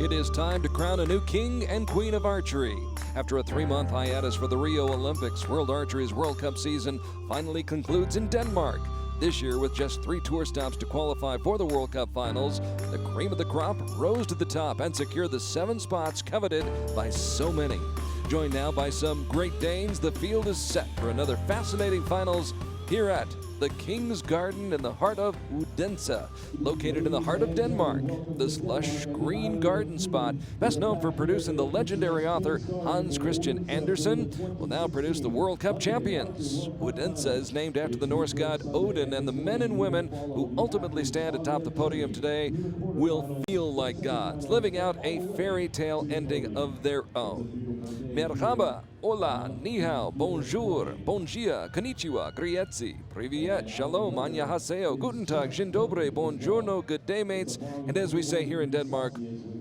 It is time to crown a new king and queen of archery. After a 3-month hiatus for the Rio Olympics, World Archery's World Cup season finally concludes in Denmark. This year, with just 3 tour stops to qualify for the World Cup finals, the cream of the crop rose to the top and secured the 7 spots coveted by so many. Joined now by some Great Danes, the field is set for another fascinating finals here at the King's Garden in the heart of Odense, located in the heart of Denmark. This lush green garden spot, best known for producing the legendary author Hans Christian Andersen, will now produce the World Cup champions. Odense is named after the Norse god Odin, and the men and women who ultimately stand atop the podium today will feel like gods, living out a fairy tale ending of their own. Merhaba, hola, ni hao, bonjour, bon dia, konnichiwa, grietzi, privyet, shalom, annyeonghaseyo, guten tag, dzień dobry, buongiorno, good day, mates, and as we say here in Denmark,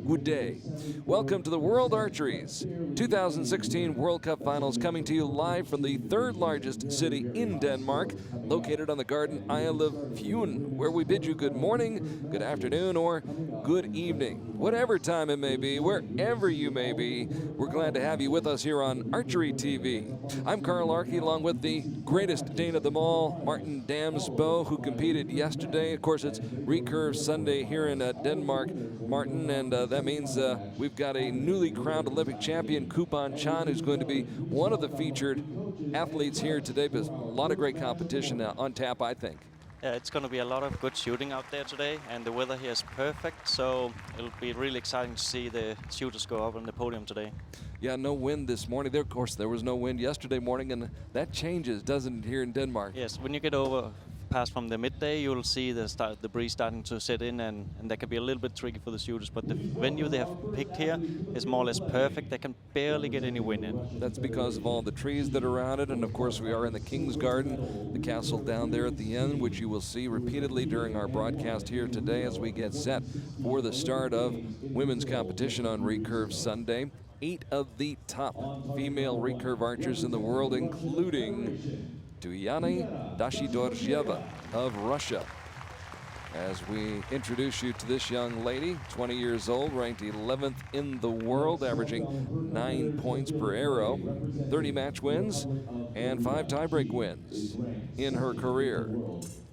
good day. Welcome to the World Archery's 2016 World Cup Finals, coming to you live from the 3rd largest city in Denmark, located on the Garden Isle of Fyn, where we bid you good morning, good afternoon, or good evening. Whatever time it may be, wherever you may be, we're glad to have you with us here on Archery TV. I'm Carl Archie, along with the greatest Dane of them all, Martin Damsbo, who competed yesterday. Of course, it's Recurve Sunday here in Denmark, Martin, and that means we've got a newly crowned Olympic champion, Kupan Chan, who's going to be one of the featured athletes here today. But a lot of great competition on tap, I think. Yeah, it's going to be a lot of good shooting out there today, and the weather here is perfect, so it'll be really exciting to see the shooters go up on the podium today. Yeah, no wind this morning. Of course, there was no wind yesterday morning, and that changes, doesn't it, here in Denmark? Yes, when you get over past from the midday, you'll see the breeze starting to set in, and that can be a little bit tricky for the shooters. But the venue they have picked here is more or less perfect. They can barely get any wind in. That's because of all the trees that are around it, and of course we are in the King's Garden, the castle down there at the end, which you will see repeatedly during our broadcast here today as we get set for the start of women's competition on Recurve Sunday. 8 of the top female recurve archers in the world, including Tuyana Dashidorjeva of Russia. As we introduce you to this young lady, 20 years old, ranked 11th in the world, averaging 9 points per arrow, 30 match wins, and 5 tiebreak wins in her career.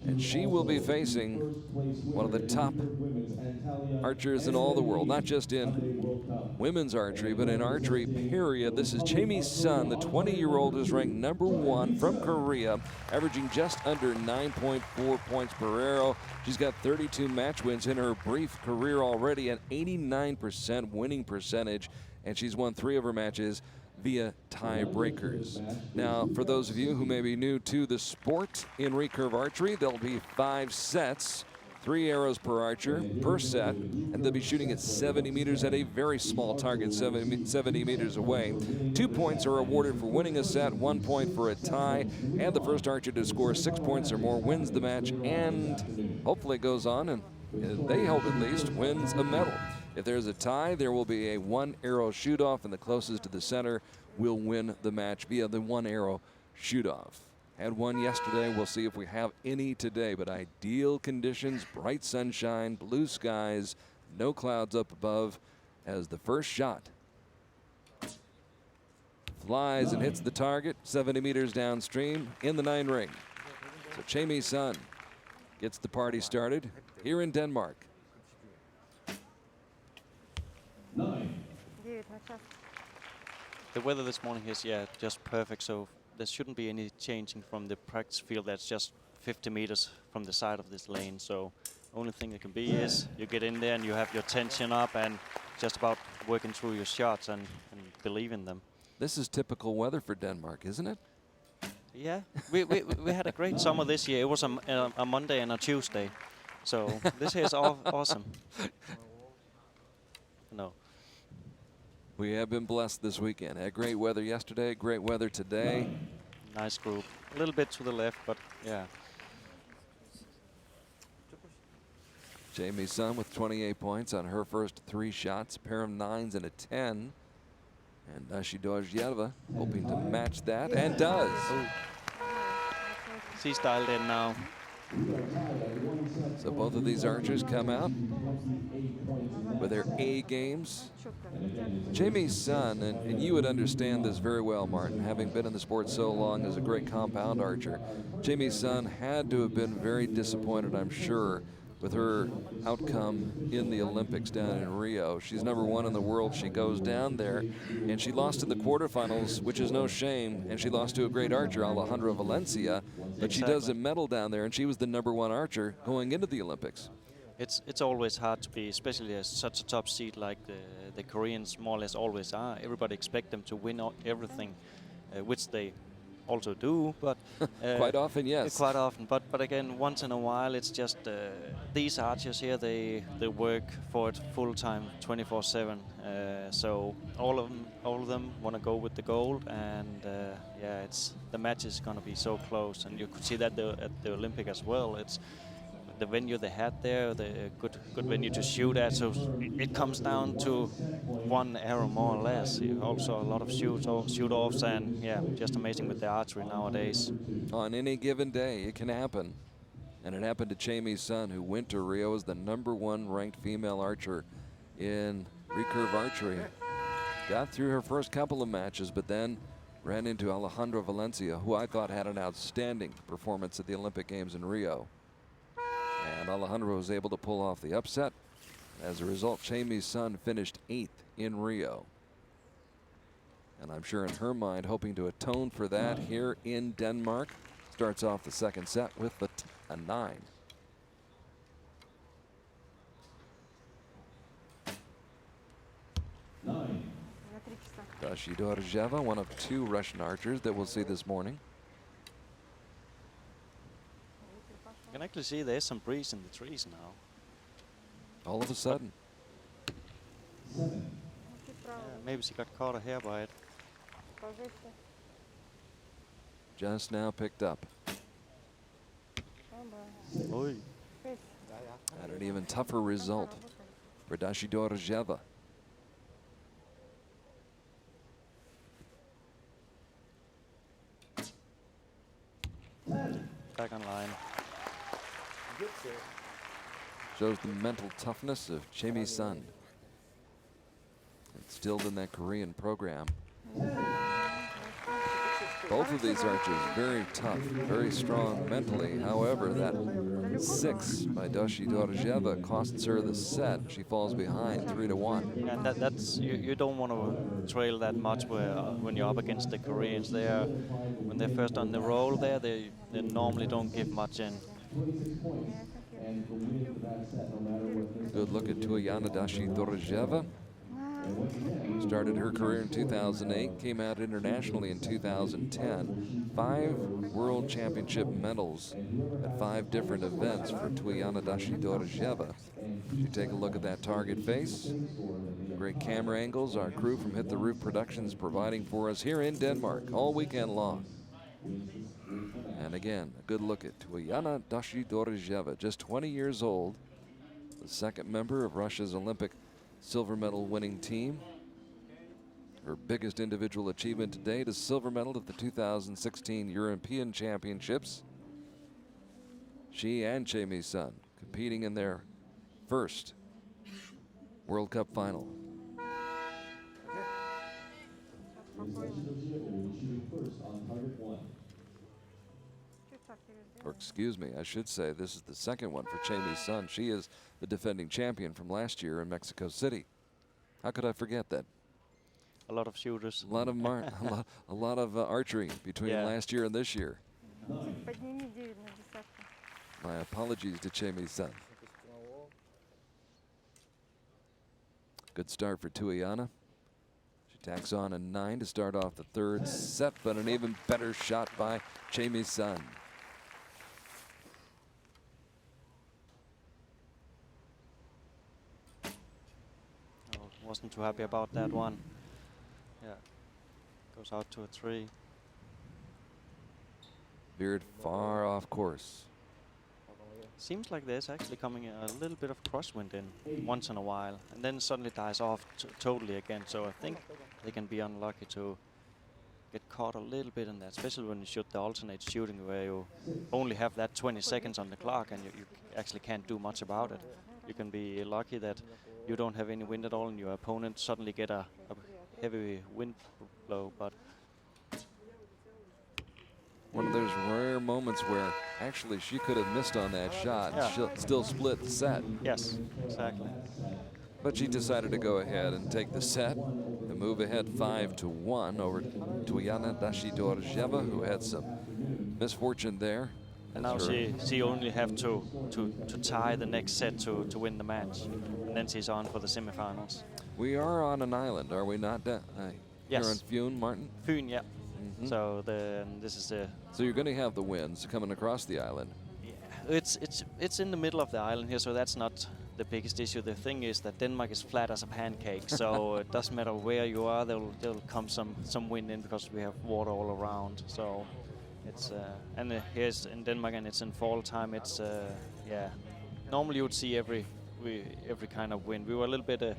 And she will be facing one of the top archers in all the world, not just in women's archery, but in archery, period. This is Jae Sun, the 20-year-old who's ranked #1 from Korea, averaging just under 9.4 points per arrow. She's got 32 match wins in her brief career already, an 89% winning percentage, and she's won 3 of her matches via tiebreakers. Now, for those of you who may be new to the sport in recurve archery, there'll be 5 sets, 3 arrows per archer per set, and they'll be shooting at 70 meters at a very small target, 70 meters away. 2 points are awarded for winning a set, 1 point for a tie, and the first archer to score 6 points or more wins the match and hopefully goes on, and they hope at least, wins a medal. If there's a tie, there will be a 1-arrow shoot-off, and the closest to the center will win the match via the 1-arrow shoot-off. Had one yesterday. We'll see if we have any today, but ideal conditions, bright sunshine, blue skies, no clouds up above, as the first shot flies and hits the target 70 meters downstream in the 9 ring. So Jae Sun gets the party started here in Denmark. The weather this morning is, just perfect, so there shouldn't be any changing from the practice field. That's just 50 meters from the side of this lane, so only thing that can be is you get in there and you have your tension up and just about working through your shots and believe in them. This is typical weather for Denmark, isn't it? Yeah, we had a great summer this year. It was a Monday and a Tuesday, so this here is awesome. No. We have been blessed this weekend. Had great weather yesterday, great weather today. Nice group. A little bit to the left, but yeah. Jae Sun with 28 points on her first 3 shots, a pair of 9s and a 10. And Dashidorjeva hoping to match that, and does. She's dialed in now. So both of these archers come out with their A games. Jamie's son, and you would understand this very well, Martin, having been in the sport so long as a great compound archer. Jamie's son had to have been very disappointed, I'm sure, with her outcome in the Olympics down in Rio. She's #1 in the world. She goes down there, and she lost in the quarterfinals, which is no shame, and she lost to a great archer, Alejandro Valencia, but she doesn't medal down there, and she was the #1 archer going into the Olympics. It's always hard to be, especially as such a top seed like the Koreans more or less always are. Everybody expect them to win everything, which they also do, but quite often, yes. Quite often, but again, once in a while, it's just these archers here. They work for it full time, 24/7. So all of them want to go with the gold, and yeah, the match is going to be so close, and you could see that at the Olympic as well. It's the venue they had there, the good venue to shoot at. So it comes down to one arrow more or less. Also a lot of shoot-offs, and yeah, just amazing with the archery nowadays. On any given day, it can happen. And it happened to Jamie's son, who went to Rio as the #1 ranked female archer in recurve archery. Got through her first couple of matches, but then ran into Alejandro Valencia, who I thought had an outstanding performance at the Olympic Games in Rio. And Alejandro was able to pull off the upset. As a result, Jamie's son finished 8th in Rio. And I'm sure in her mind, hoping to atone for that here in Denmark. Starts off the second set with a 9. Dashi Dorjeva, one of 2 Russian archers that we'll see this morning. You can actually see there's some breeze in the trees now. All of a sudden. Yeah, maybe she got caught here by it. Just now picked up. Oy. And an even tougher result for Dashi Dorjeva. Back on line. Shows the mental toughness of Jamie's son. Instilled in that Korean program. Both of these archers very tough, very strong mentally. However, that 6 by Dashi Dorjeva costs her the set. She falls behind 3-1. And that's you don't want to trail that much when you're up against the Koreans. When they're first on the roll there, they normally don't give much in. Good look at Tuiyana Dashi Dorjeva. Started her career in 2008, came out internationally in 2010. 5 World Championship medals at 5 different events for Tuiyana Dashi Dorjeva. You take a look at that target face. Great camera angles our crew from Hit the Roof Productions providing for us here in Denmark all weekend long. And again, a good look at Tuiyana Dashi Dorjeva, just 20 years old, the 2nd member of Russia's Olympic silver medal winning team. Her biggest individual achievement to date is silver medal at the 2016 European Championships. She and Jamie's son competing in their first World Cup final. Or excuse me, I should say this is the 2nd one for Jamie's son. She is the defending champion from last year in Mexico City. How could I forget that? A lot of shooters. A lot of a lot of archery between last year and this year. My apologies to Jamie's son. Good start for Tuiyana. She tacks on a 9 to start off the 3rd set, but an even better shot by Jamie's son. Wasn't too happy about that one. Yeah, goes out to a 3. Veered far off course. Seems like there's actually coming a little bit of crosswind in once in a while, and then suddenly dies off totally again. So I think they can be unlucky to get caught a little bit in that, especially when you shoot the alternate shooting, where you only have that 20 seconds on the clock and you actually can't do much about it. You can be lucky that you don't have any wind at all and your opponent suddenly get a heavy wind blow, but one of those rare moments where actually she could have missed on that shot and she'll still split the set. yes, exactly. But she decided to go ahead and take the set and move ahead 5-1 over to Yana Dashidorjeva, who had some misfortune there. And now she only have to tie the next set to win the match, and then she's on for the semifinals. We are on an island, are we not? Yes. Here on Fyn, Martin? Fyn, yeah. So this is the. So you're going to have the winds coming across the island. Yeah, it's in the middle of the island here, so that's not the biggest issue. The thing is that Denmark is flat as a pancake, so it doesn't matter where you are, there'll come some wind in because we have water all around. So it's and here's in Denmark and it's in fall time. It's yeah. Normally you would see every kind of wind. We were a little bit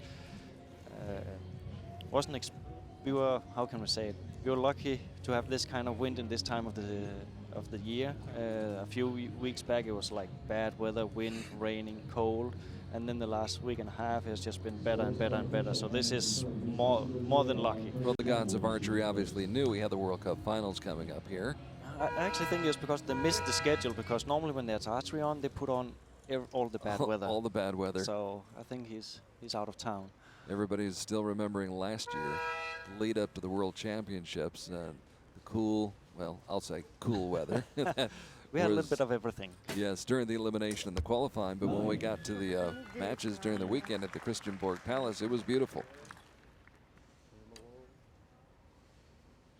we were, how can we say it? We were lucky to have this kind of wind in this time of the year. A few weeks back it was like bad weather, wind, raining, cold, and then the last week and a half has just been better and better and better. So this is more than lucky. Well, the gods of archery obviously knew we had the World Cup finals coming up here. I actually think it's because they missed the schedule, because normally when there's archery on, they put on all the bad weather. All the bad weather. So I think he's out of town. Everybody's still remembering last year, the lead up to the World Championships, the cool, well, I'll say cool weather. We had a little bit of everything. Yes, during the elimination and the qualifying, but when we got to the matches during the weekend at the Christianborg Palace, it was beautiful.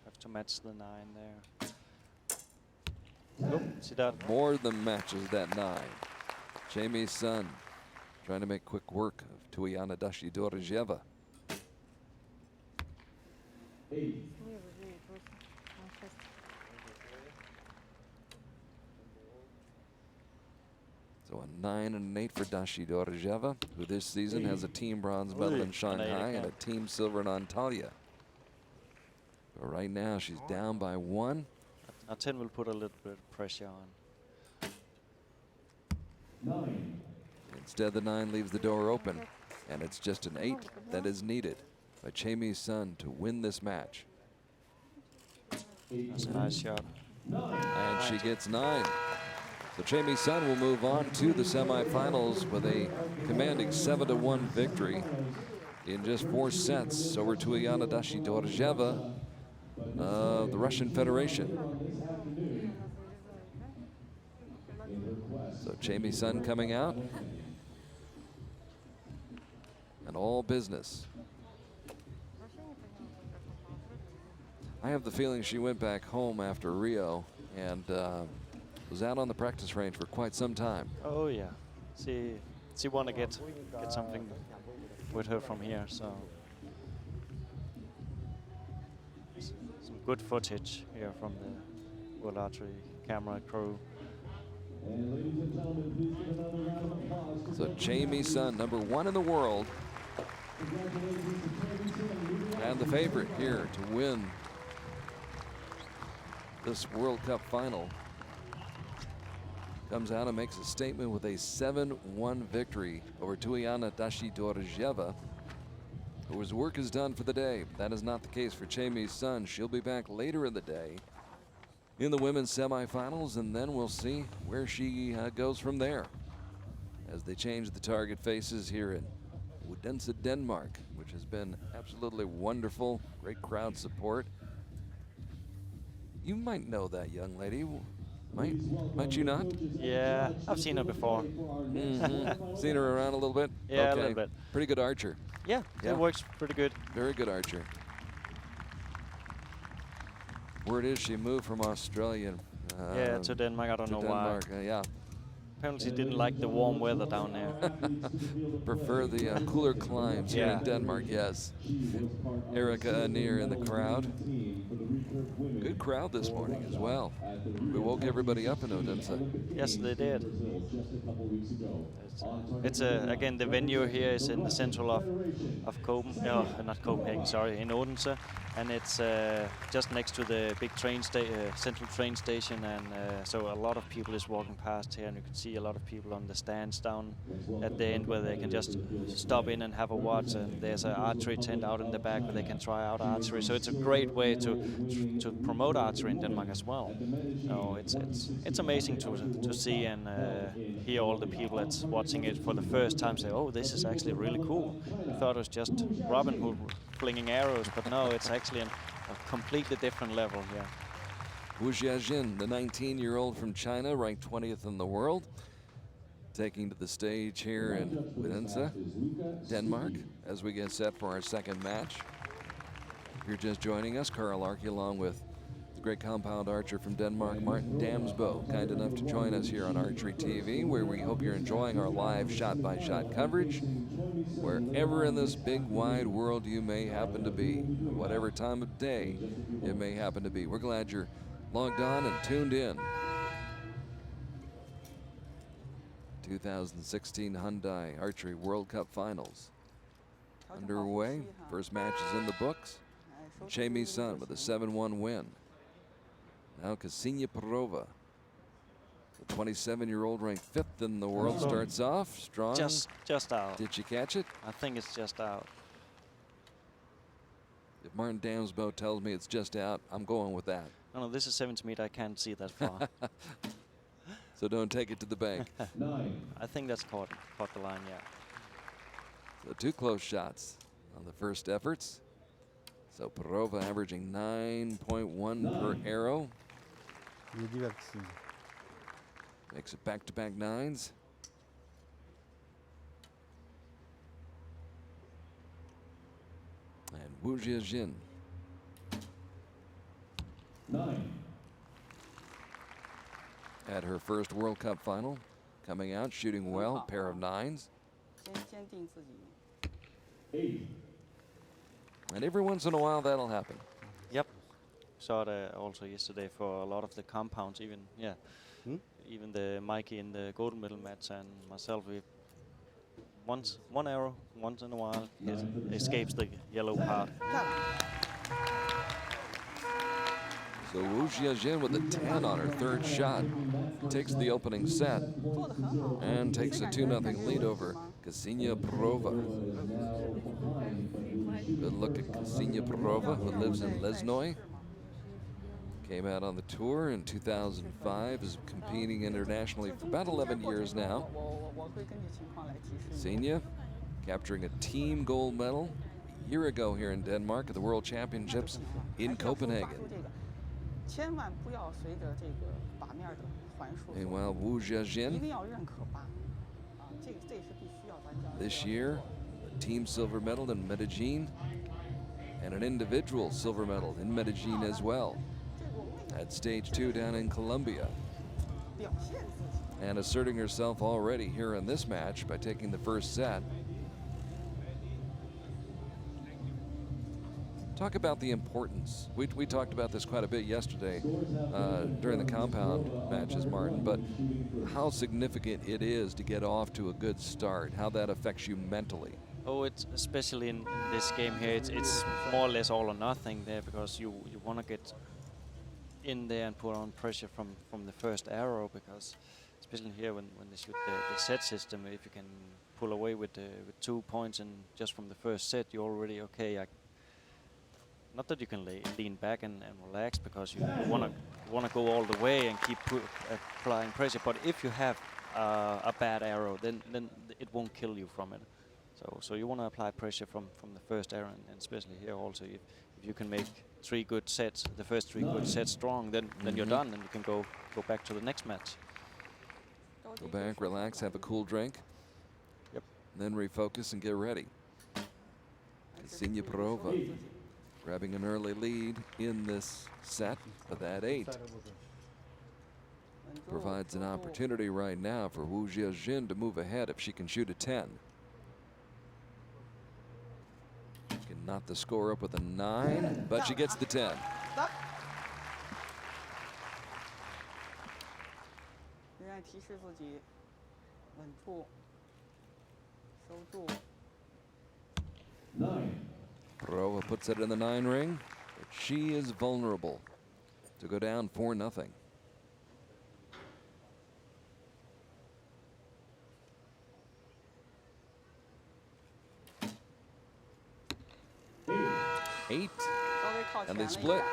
Have to match the 9 there. Nope, see that? More than matches that 9. Jamie's son trying to make quick work of Tuiana Dashidorjeva. So a 9 and an 8 for Dashidorjeva, who this season has a team bronze medal in Shanghai and a team silver in Antalya. But right now she's down by 1. Now 10 will put a little bit of pressure on. 9. Instead, the 9 leaves the door open, and it's just an 8 that is needed by Jamie's son to win this match. That's a nice shot. And she gets 9. So Jamie's son will move on to the semifinals with a commanding 7-1 victory in just 4 sets over Tuiana Dashidorjeva of the Russian Federation. So Jamie's son coming out. And all business. I have the feeling she went back home after Rio and was out on the practice range for quite some time. Oh yeah, she want to get something with her from here. So some good footage here from the World Archery camera crew. So Jamie's son, number 1 in the world, and the favorite here to win this World Cup final, comes out and makes a statement with a 7-1 victory over Tuiana Dashidorjeva, whose work is done for the day. That is not the case for Jamie's son. She'll be back later in the day in the women's semifinals, and then we'll see where she goes from there as they change the target faces here in Odense, Denmark, which has been absolutely wonderful. Great crowd support. You might know that young lady. Might you not? Yeah, I've seen her before. Seen her around a little bit? Yeah, okay. a little bit. Pretty good archer. Yeah, it works pretty good. Very good archer. Word is she moved from Australia. Yeah, to Denmark. I don't know Denmark, why. yeah. Apparently didn't like the warm weather down there. Prefer the cooler climes here in Denmark, yes. Erica Neer in the crowd. Good crowd this morning as well. We woke everybody up in Odense. Yes, they did. It's again, the venue here is in the central of not Copenhagen, sorry, in Odense, and it's just next to the big central train station, and so a lot of people is walking past here, and you can see a lot of people on the stands down at the end where they can just stop in and have a watch, and there's an archery tent out in the back where they can try out archery. So it's a great way to promote archery in Denmark as well. So it's amazing to see and hear all the people that's watching it for the first time say, oh, this is actually really cool. I thought it was just Robin Hood flinging arrows, but no, it's actually a completely different level here. Wu Jiajin, the 19-year-old from China, ranked 20th in the world, taking to the stage here in Odense, Denmark, as we get set for our second match. If you're just joining us, Carl Arke along with the great compound archer from Denmark, Martin Damsbo, kind enough to join us here on Archery TV, where we hope you're enjoying our live shot-by-shot coverage, wherever in this big, wide world you may happen to be, whatever time of day it may happen to be. We're glad you're logged on and tuned in. 2016 Hyundai Archery World Cup Finals underway. First match is in the books. Che Mi-sun with a 7-1 win. Now Ksenia Perova, the 27-year-old, ranked 5th in the world, starts off strong. Just out. Did she catch it? I think it's just out. If Martin Damsbo tells me it's just out, I'm going with that. No, this is 70 meter. I can't see that far. So don't take it to the bank. I think that's caught the line, yeah. So 2 close shots on the first efforts. So Perova averaging 9.1 per arrow. Makes it back-to-back 9s. And Wu Jiajin. 9. At her first World Cup final, coming out, shooting well, pair of 9s. 8. And every once in a while, that'll happen. Yep. Saw it also yesterday for a lot of the compounds, even, yeah. Even the Mikey in the gold medal match and myself, we one arrow, once in a while, it escapes the yellow part. So Wu Jiajin with a 10 on her third shot takes the opening set and takes a 2-0 lead over Ksenia Perova. Good look at Ksenia Perova, who lives in Lesnoy. Came out on the tour in 2005, is competing internationally for about 11 years now. Ksenia capturing a team gold medal a year ago here in Denmark at the World Championships in Copenhagen. Meanwhile, Wu Jiajin, this year, a team silver medal in Medellin and an individual silver medal in Medellin as well at stage 2 down in Colombia. And asserting herself already here in this match by taking the first set. Talk about the importance. We talked about this quite a bit yesterday during the compound matches, Martin, but how significant it is to get off to a good start, how that affects you mentally. Oh, it's especially in this game here, it's more or less all or nothing there, because you want to get in there and put on pressure from the first arrow, because especially here when they shoot the set system, if you can pull away with 2 points and just from the first set, you're already okay. Not that you can lean back and relax, because you want to go all the way and keep applying pressure. But if you have a bad arrow, then it won't kill you from it. So you want to apply pressure from the first arrow, and especially here also, if you can make 3 good sets, the first 3 good sets strong, then you're done, and you can go back to the next match. Go back, relax, have a cool drink. Yep. Then refocus and get ready. Ksenia Perova grabbing an early lead in this set, but that 8. provides an opportunity right now for Wu Jiajin to move ahead if she can shoot a 10. She can knot the score up with a 9, but she gets the 10. Perova puts it in the 9 ring, but she is vulnerable to go down 4-0. Eight, and they split.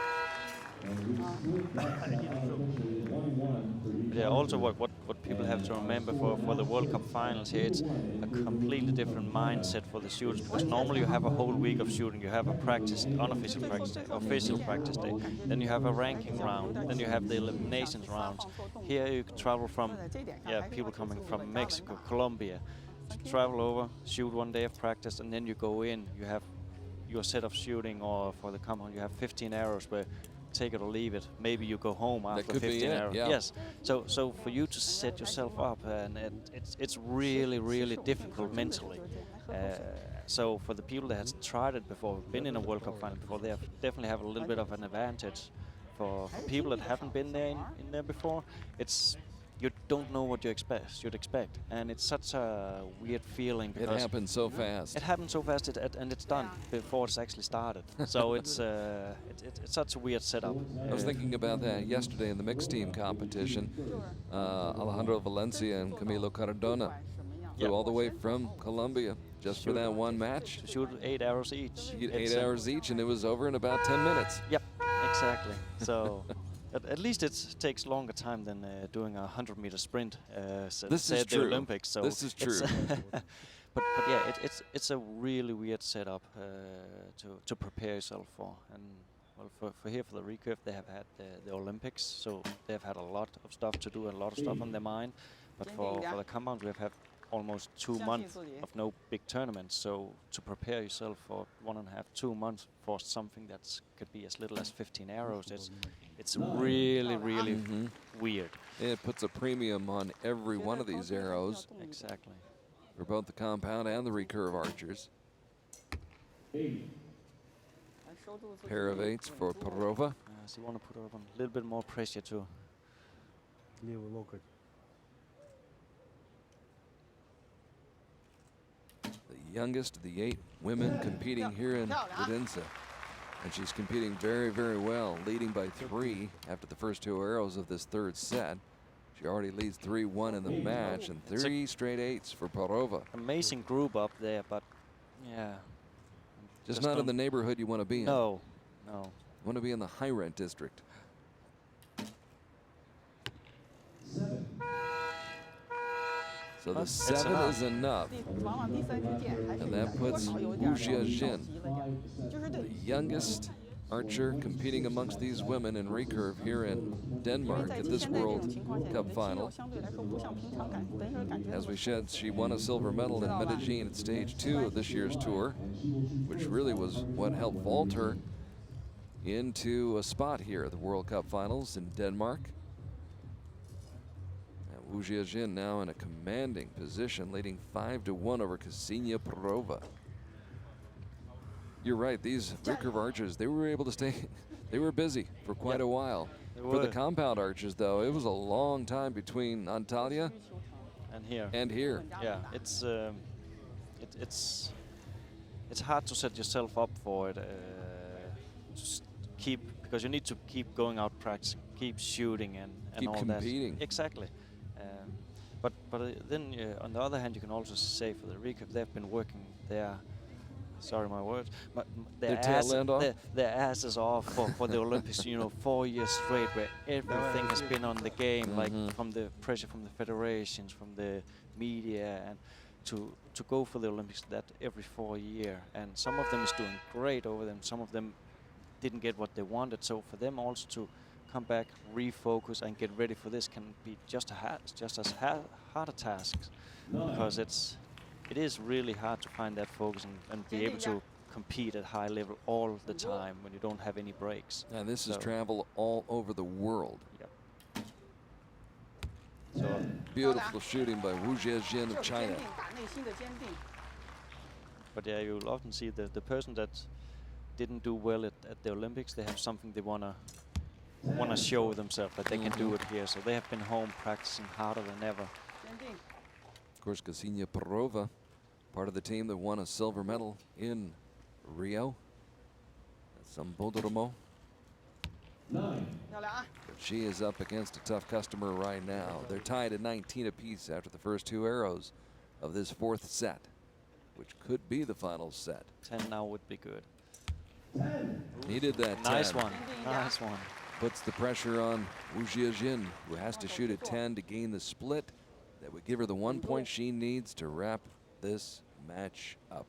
Yeah, also what people have to remember for the World Cup finals here, it's a completely different mindset for the shooters, because normally you have a whole week of shooting. You have a practice, unofficial practice day, official practice day, then you have a ranking round, then you have the eliminations rounds. Here you can travel from, people coming from Mexico, Colombia, travel over, shoot 1 day of practice, and then you go in, you have your set of shooting, or for the compound you have 15 arrows where take it or leave it. Maybe you go home after 15 arrows. Yeah. Yes. So for you to set yourself up, and it's really difficult mentally. So for the people that has tried it before, been in a World Cup final before, they definitely have a little bit of an advantage. For people that haven't been there in there before, you don't know what you should expect, and it's such a weird feeling. It happens so fast. It happens so fast, and it's done before it's actually started. So it's such a weird setup. I was thinking about that yesterday in the mixed team competition. Alejandro Valencia and Camilo Cardona flew all the way from Colombia just for that one match. Shoot 8 arrows each. You get 8 arrows each, and it was over in about 10 minutes. Yep, exactly. So. At least it takes longer time than doing a 100-meter sprint. This is true. The Olympics. So this is true. but yeah, it's a really weird setup to prepare yourself for. And well, for the Recurve, they have had the Olympics, so they have had a lot of stuff to do and a lot of stuff on their mind. But for the compound, we have had almost 2 months of no big tournaments. So to prepare yourself for 1.5, 2 months for something that could be as little as 15 arrows, it's really weird. It puts a premium on every one of these arrows. Exactly. For both the compound and the recurve archers. Pair of 8s for Perova. So you want to put on a little bit more pressure too. The youngest of the 8 women competing here in Odense. And she's competing very well, leading by 3 after the first 2 arrows of this 3rd set. She already leads 3-1 in the match, and 3 straight 8s for Perova. Amazing group up there, but yeah. Just not in the neighborhood you want to be in. No. You want to be in the high rent district. 7. So the 7 is enough. And that puts Wu Jiajin, the youngest archer competing amongst these women in recurve here in Denmark at this World Cup final. As we said, she won a silver medal in Medellin at stage 2 of this year's tour, which really was what helped vault her into a spot here at the World Cup finals in Denmark. Wu Jiajin now in a commanding position, leading 5-1 over Ksenia Perova. You're right, these recurve archers, they were able to stay, they were busy for quite a while. For the compound archers, though, it was a long time between Antalya and here. Yeah, it's hard to set yourself up for it. Because you need to keep going out practicing, keep shooting and keep all competing. That. Exactly. But then on the other hand, you can also say for the recurve, they've been working their, sorry my words, but their asses off for the Olympics. 4 years straight, where everything has been on the game, like from the pressure from the federations, from the media, and to go for the Olympics that every 4 years. And some of them is doing great over them. Some of them didn't get what they wanted. So for them also to come back, refocus, and get ready for this can be just as hard a task, because it is really hard to find that focus and be able to compete at high level all the time when you don't have any breaks. And this is travel all over the world. Yep. So Beautiful shooting by Wu Jiajin of China. but yeah, you'll often see the person that didn't do well at the Olympics, they have something they wanna show themselves that they can do it here. So they have been home practicing harder than ever. Of course, Ksenia Perova, part of the team that won a silver medal in Rio. That's some Bodromo. But she is up against a tough customer right now. They're tied at 19 apiece after the first 2 arrows of this 4th set, which could be the final set. 10 now would be good. Needed that 10. Nice one. Nice one. Puts the pressure on Wu Jiajin, who has to shoot at 10 to gain the split that would give her the 1 point she needs to wrap this match up.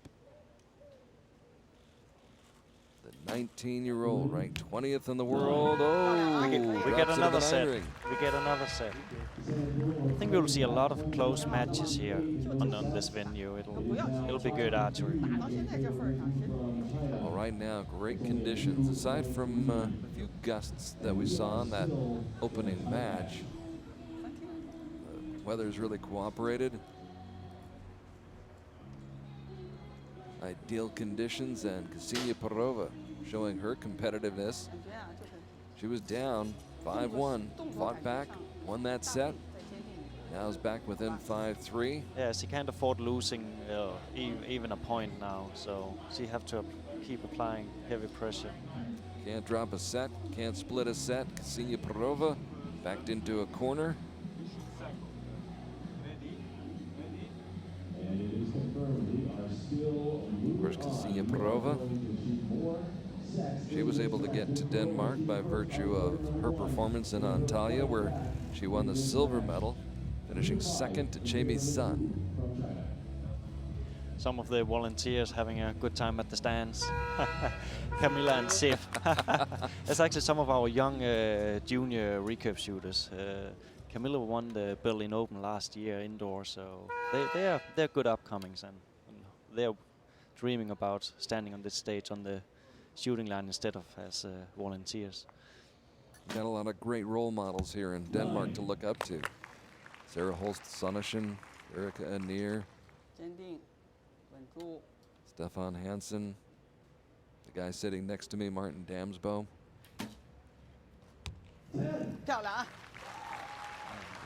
The 19-year-old ranked 20th in the world. Oh, we get another set. We get another set. I think we will see a lot of close matches here on this venue. It'll be good archery. Well, right now, great conditions. Aside from a few gusts that we saw in that opening match, the weather's really cooperated. Ideal conditions, and Ksenia Perova showing her competitiveness. She was down 5-1, fought back, won that set. Now is back within 5-3. Yeah, she can't afford losing even a point now, so she have to keep applying heavy pressure. Can't drop a set, can't split a set. Ksenia Perova backed into a corner. Of course, Ksenia Perova, she was able to get to Denmark by virtue of her performance in Antalya, where she won the silver medal, finishing 2nd to Jamie's son. Some of the volunteers having a good time at the stands. Camilla and Sif. That's actually some of our young junior recurve shooters. Camilla won the Berlin Open last year indoor, so they're good upcomings, and they're dreaming about standing on this stage on the shooting line instead of as volunteers. Got a lot of great role models here in Denmark to look up to. Sarah Holst Sonneshen, Erika Anir, Stefan Hansen, the guy sitting next to me, Martin Damsbo.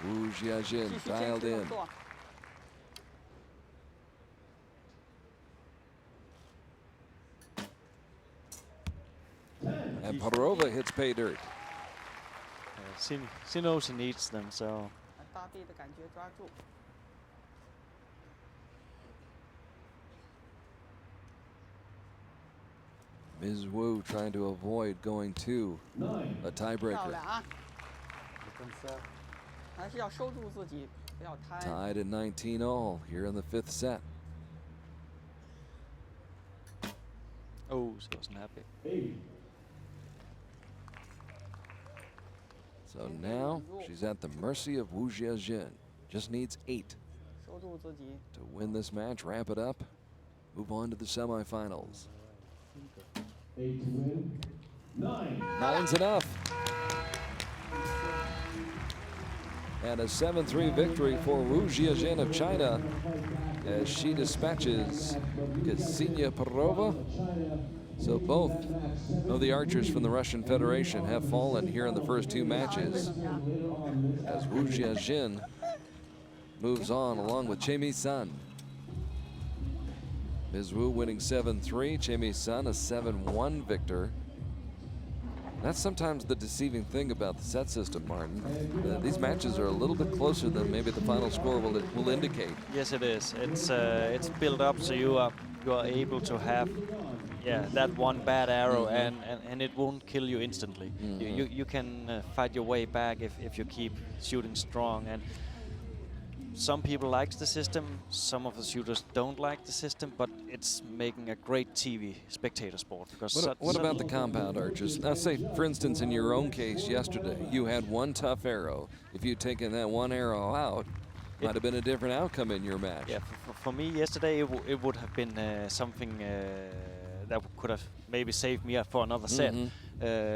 Wu Jiajin dialed in. And Perova hits pay dirt. She knows she needs them, so. Ms. Wu trying to avoid going to a tiebreaker. Tied at 19 all here in the 5th set. Oh, she wasn't happy. So now she's at the mercy of Wu Jiajin. Just needs 8 to win this match, wrap it up, move on to the semifinals. 9's enough. And a 7-3 victory for Wu Jiajin of China as she dispatches Ksenia Perova. So both of the archers from the Russian Federation have fallen here in the first 2 matches as Wu Jiajin moves on along with Jamie's son. Ms. Wu winning 7-3, Jamie's son a 7-1 victor. That's sometimes the deceiving thing about the set system, Martin. These matches are a little bit closer than maybe the final score will indicate. Yes, it is. It's built up so you are able to have that one bad arrow and it won't kill you instantly. You can fight your way back if you keep shooting strong. And some people like the system, some of the shooters don't like the system, but it's making a great TV spectator sport. Because what about the compound archers? Now say, for instance, in your own case yesterday, you had one tough arrow. If you'd taken that one arrow out, might have been a different outcome in your match. Yeah, for me yesterday, it would have been something that could have maybe saved me for another set.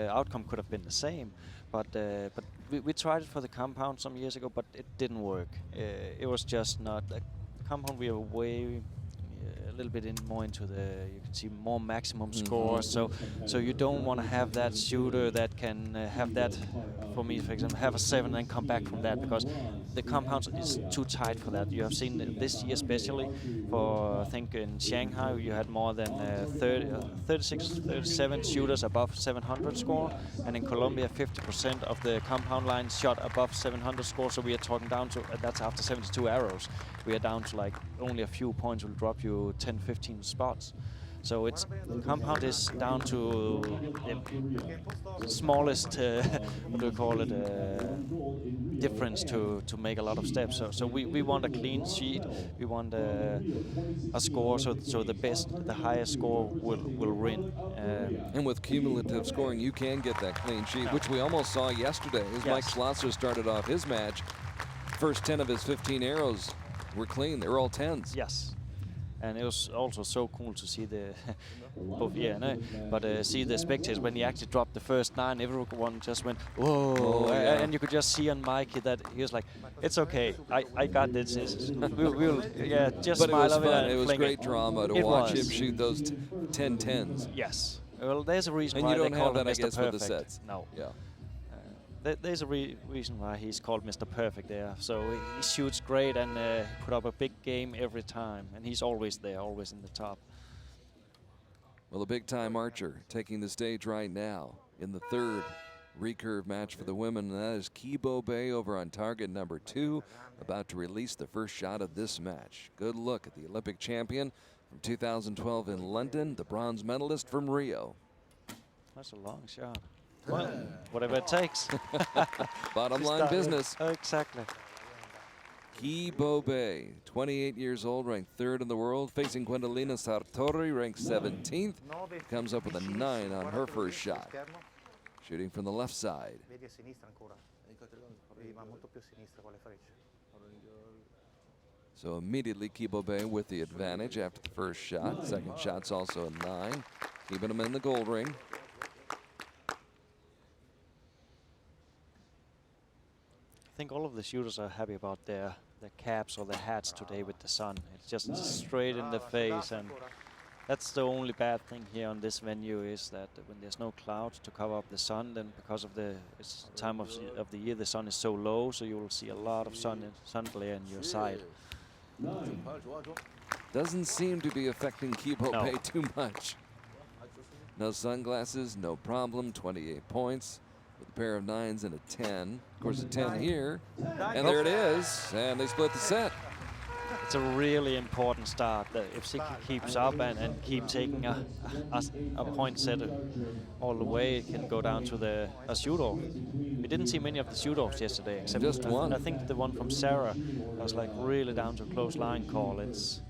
Outcome could have been the same, but we tried it for the compound some years ago, but it didn't work. It was just not the compound. We are way a little bit more into the, you can see more maximum scores. So you don't want to have that shooter that can have that, for me, for example, have a 7 and come back from that, because the compound is too tight for that. You have seen this year, especially for, I think in Shanghai, you had more than 36, 37 shooters above 700 score, and in Colombia, 50% of the compound line shot above 700 score. So we are talking down to, that's after 72 arrows. We are down to like only a few points will drop you 10, 15 spots. So it's, the compound is down to the smallest, what do we call it, difference to make a lot of steps. So we want a clean sheet. We want a score, so the best, the highest score will win. And with cumulative scoring, you can get that clean sheet, which we almost saw yesterday. As Mike Schlosser started off his match, first 10 of his 15 arrows were clean. They were all 10s. Yes. And it was also so cool to see the, see the spectators when he actually dropped the first 9. Everyone just went, whoa! Oh, yeah. And you could just see on Mikey that he was like, "It's okay, I got this. We'll just but smile." It was fun. It was great drama to watch him shoot those 10 10s. Yes. Well, there's a reason why you don't they call have that, him I Mr. guess, Perfect. for the sets. No. Yeah. There's a reason why he's called Mr. Perfect there. So he shoots great and put up a big game every time. And he's always there, always in the top. Well, a big-time archer taking the stage right now in the third recurve match for the women. And that is Kibo Bay over on target number 2, about to release the first shot of this match. Good look at the Olympic champion from 2012 in London, the bronze medalist from Rio. That's a long shot. Well, whatever it takes. Bottom line business. Exactly. Kibo Bay, 28 years old, ranked 3rd in the world, facing Gwendolina Sartorii, ranked 17th. Comes up with a 9 on her first shot. Shooting from the left side. So immediately Kibo Bay with the advantage after the first shot. Second shot's also a 9, keeping him in the gold ring. I think all of the shooters are happy about their caps or their hats today with the sun. It's just straight in the face, and that's the only bad thing here on this venue, is that when there's no clouds to cover up the sun, then because of the time of the year, the sun is so low, so you will see a lot of sun glare on your side. Doesn't seem to be affecting Kibo Bay too much. No sunglasses, no problem, 28 points. With a pair of 9s and a 10. Of course, a 10 here. And there it is. And they split the set. It's a really important start. If Siki keeps up and keep taking a point set all the way, it can go down to a shoot-off. We didn't see many of the shoot-offs yesterday, except just one. I think the one from Sarah was like really down to a close line call. It's.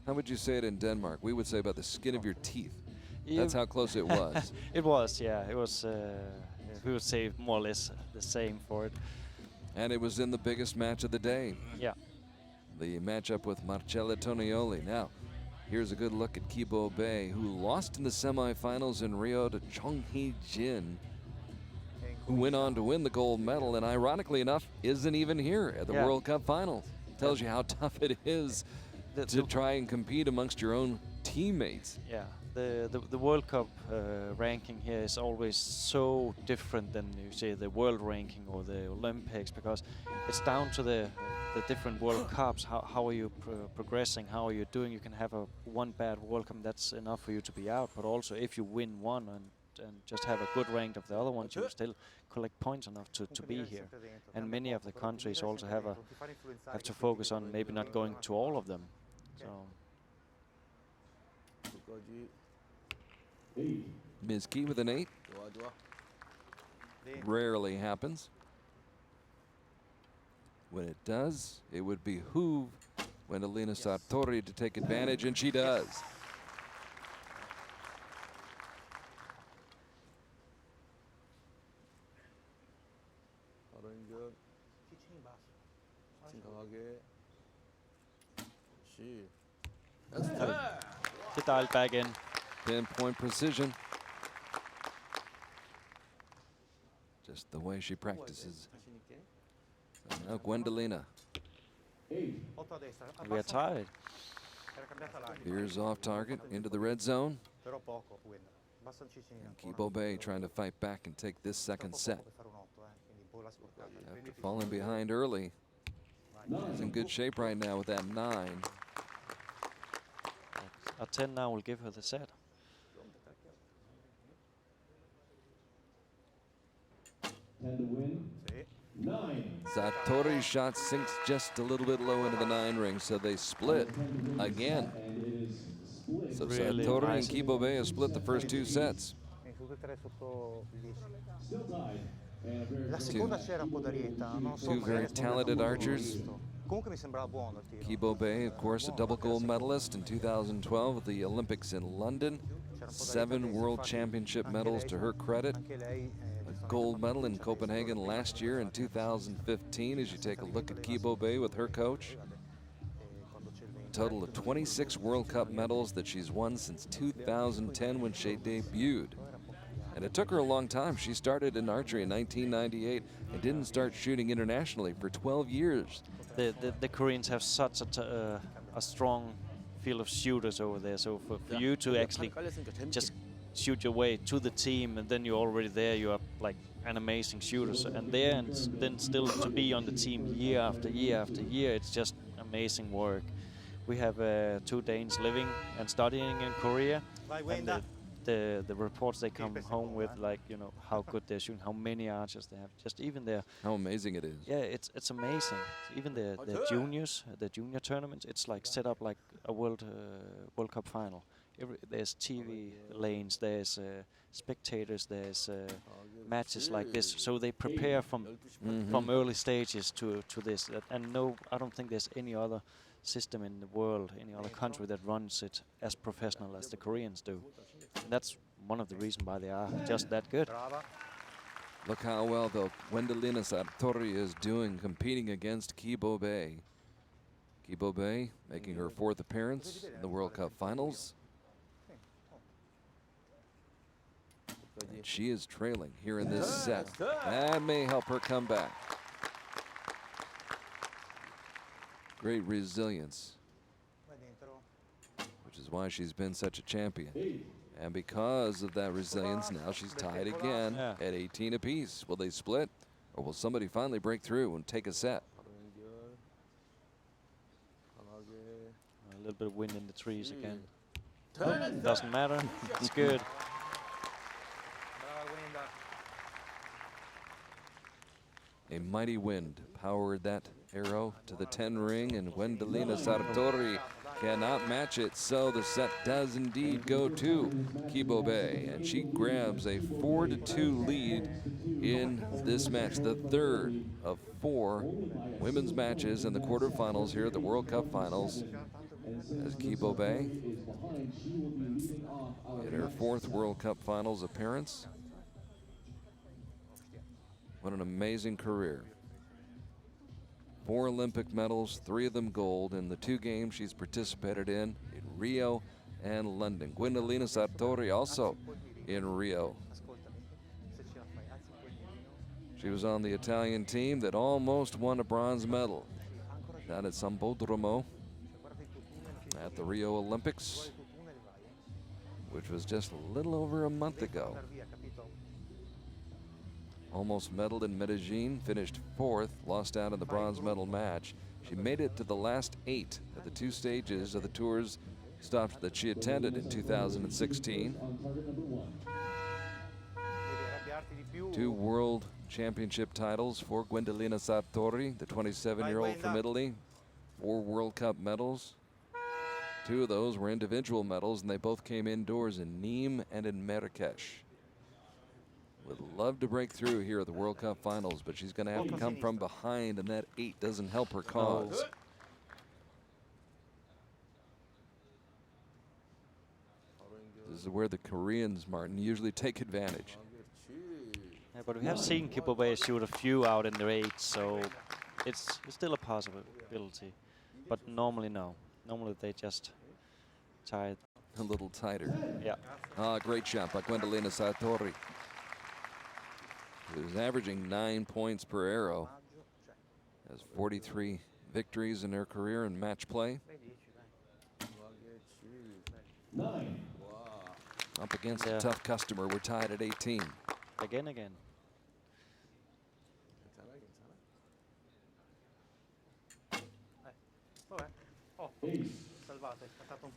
How would you say it in Denmark? We would say about the skin of your teeth. That's how close it was. It was, yeah. It was, we would say more or less the same for it. And it was in the biggest match of the day. Yeah. The matchup with Marcella Tonioli. Now, here's a good look at Kibo Bay, who lost in the semifinals in Rio to Chong Hee Jin, who went on to win the gold medal, and ironically enough, isn't even here at the World Cup finals. Tells you how tough it is to try and compete amongst your own teammates. Yeah. The World Cup ranking here is always so different than, you say, the world ranking or the Olympics, because it's down to the different World Cups. How are you progressing? How are you doing? You can have one bad World Cup, that's enough for you to be out. But also, if you win one and just have a good rank of the other ones, you still collect points enough to be here. And many of the countries also have to focus on maybe not going to all of them. So. Ms. Key with an 8. Rarely happens. When it does, it would behoove Gwendolina Sartorii to take advantage, and she does. Get dialed back in. Pinpoint precision. Just the way she practices. So now Gwendolina. We are tied. Veers off target into the red zone. And Kibo Bay trying to fight back and take this second set. After falling behind early, he's in good shape right now with that 9. A 10 now will give her the set. And the win. 9. Sartori's shot sinks just a little bit low into the 9 ring, so they split again. And it is split. So Really Sartori nice. and Kibo Bay have split the first 2 sets. Still tied. And a very La seconda c'era un po' d'arietta, non so, Two very magari talented archers. Comunque mi sembrava buono il tiro. Kibo Bay, of course, a double gold medalist in 2012 at the Olympics in London. 7 world championship medals to her credit. Anche lei, A gold medal in Copenhagen last year in 2015 as you take a look at Kibo Bay with her coach. A total of 26 World Cup medals that she's won since 2010 when she debuted. And it took her a long time. She started in archery in 1998 and didn't start shooting internationally for 12 years. The Koreans have such a strong field of shooters over there. So for you to actually just shoot your way to the team and then you're already there, you are like an amazing shooter. And there and then still to be on the team year after year after year, it's just amazing work. We have 2 Danes living and studying in Korea. And the reports they come home with, like, you know, how good they're shooting, how many archers they have, just even their... How amazing it is. Yeah, it's amazing. Even the juniors, the junior tournaments, it's like set up like a World Cup final. There's TV lanes, there's spectators, there's matches like this. So they prepare from early stages to this. And no, I don't think there's any other system in the world, any other country that runs it as professional as the Koreans do. And that's one of the reasons why they are just that good. Look how well, though, Gwendolina Sartori is doing, competing against Kibo Bay. Kibo Bay making her 4th appearance in the World Cup finals. And she is trailing here in this set. That may help her come back. Great resilience, which is why she's been such a champion. And because of that resilience, now she's tied again at 18 apiece. Will they split, or will somebody finally break through and take a set? A little bit of wind in the trees again. Doesn't matter. It's good. A mighty wind powered that arrow to the 10 ring, and Gwendolina Sartori cannot match it, so the set does indeed go to Kibo Bay, and she grabs a 4-2 lead in this match, the 3rd of 4 women's matches in the quarterfinals here at the World Cup Finals, as Kibo Bay in her 4th World Cup Finals appearance. What an amazing career. 4 Olympic medals, 3 of them gold in the 2 games she's participated in Rio and London. Gwendolina Sartori also in Rio. She was on the Italian team that almost won a bronze medal down at Sambodromo at the Rio Olympics, which was just a little over a month ago. Almost medaled in Medellin, finished 4th, lost out in the bronze medal match. She made it to the last 8 of the 2 stages of the tours stops that she attended in 2016. 2 world championship titles for Gwendolina Sartori, the 27-year-old from Italy. 4 World Cup medals. 2 of those were individual medals, and they both came indoors in Nîmes and in Marrakesh. Would love to break through here at the World Cup Finals, but she's going to have to come from behind, and that 8 doesn't help her cause. This is where the Koreans, Martin, usually take advantage. Yeah, but we have seen Kibo Bay shoot a few out in their 8, so it's still a possibility. But normally, no. Normally, they just tie it a little tighter. Yeah. Great shot by Gwendolina Sartori. who's averaging 9 points per arrow, has 43 victories in her career in match play. Up against a tough customer. We're tied at 18. Again.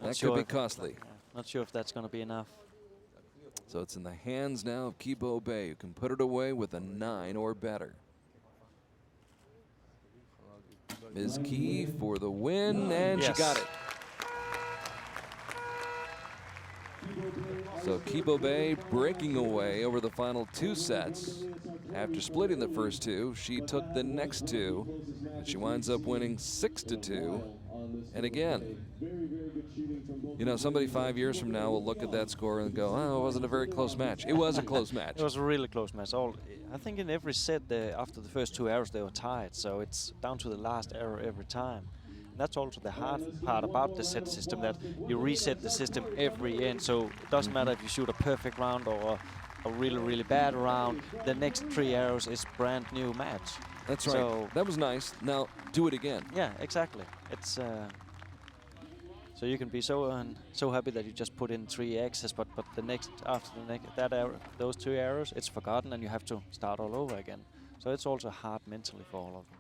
That could be costly. Not sure if that's going to be enough. So it's in the hands now of Kibo Bay, who can put it away with a 9 or better. Ms. Key for the win, and she got it. So Kibo Bay breaking away over the final 2 sets. After splitting the first 2, she took the next 2, and she winds up winning 6-2. And again, you know, somebody 5 years from now will look at that score and go, oh, it wasn't a very close match. It was a close match. It was a really close match. I think in every set, after the first 2 arrows, they were tied. So it's down to the last arrow every time. And that's also the hard part about the set system, that you reset the system every end. So it doesn't matter if you shoot a perfect round or a really, really bad round. The next 3 arrows is brand new match. That's right. So that was nice. Now do it again. Yeah, exactly. It's so you can be so happy that you just put in 3 X's, but the next after that arrow, those 2 arrows, it's forgotten and you have to start all over again. So it's also hard mentally for all of them.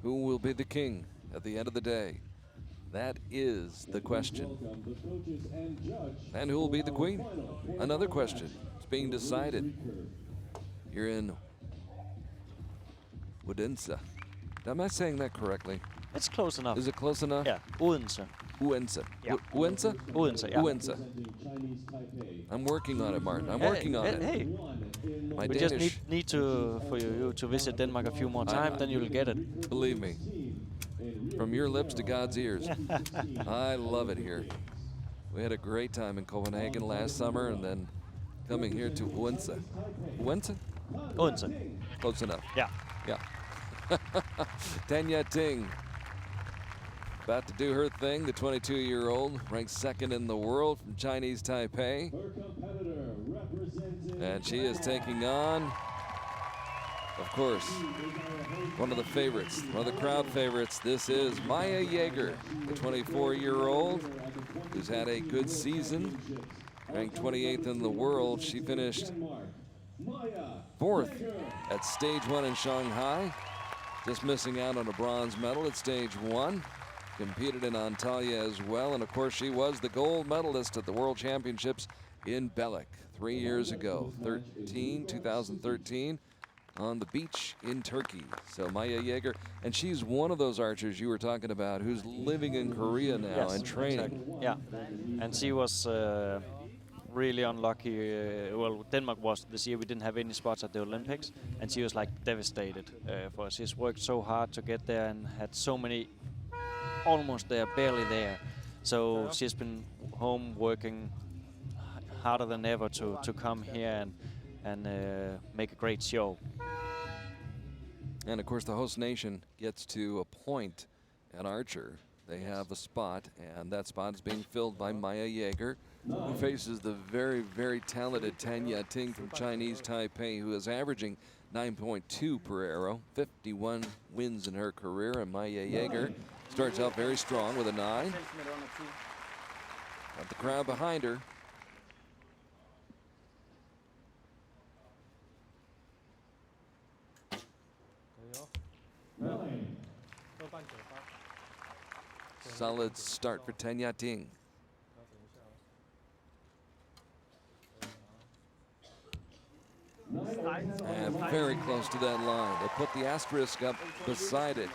Who will be the king at the end of the day? That is the question. And who will be the queen? Another question. It's being decided. You're in Odense. Am I saying that correctly? It's close enough. Is it close enough? Yeah, Odense. Odense. Yeah. Odense? Odense, yeah. Odense. I'm working on it, Martin. I'm working on it. Hey, my we Danish. just need for you to visit Denmark a few more times, then you'll get it. Believe me. From your lips to God's ears. I love it here. We had a great time in Copenhagen last summer, and then coming here to Odense. Odense? Odense. Close enough. Yeah. Yeah. Tanya Ting, about to do her thing, the 22-year-old, ranked 2nd in the world from Chinese Taipei. And she is taking on, of course, one of the favorites, one of the crowd favorites. This is Maya Jerger, the 24-year-old, who's had a good season, ranked 28th in the world. She finished 4th at stage 1 in Shanghai, just missing out on a bronze medal at stage 1. Competed in Antalya as well, and of course she was the gold medalist at the World Championships in Belek 3 years ago, 2013, on the beach in Turkey. So Maya Jerger, and she's one of those archers you were talking about who's living in Korea now and training. Exactly. Yeah, and she was really unlucky. Well, Denmark was this year. We didn't have any spots at the Olympics, and she was like devastated. For she's worked so hard to get there and had so many almost there, barely there. So she's been home working harder than ever to come here and make a great show. And of course the host nation gets to appoint an archer. They have a spot, and that spot is being filled by Maya Jerger, who faces the very, very talented Tanya Ting from Chinese Taipei, who is averaging 9.2 per arrow, 51 wins in her career, and Maya Jerger starts out very strong with a 9. Got the crowd behind her. Solid start for Tanya Ting. And very close to that line. They put the asterisk up beside it.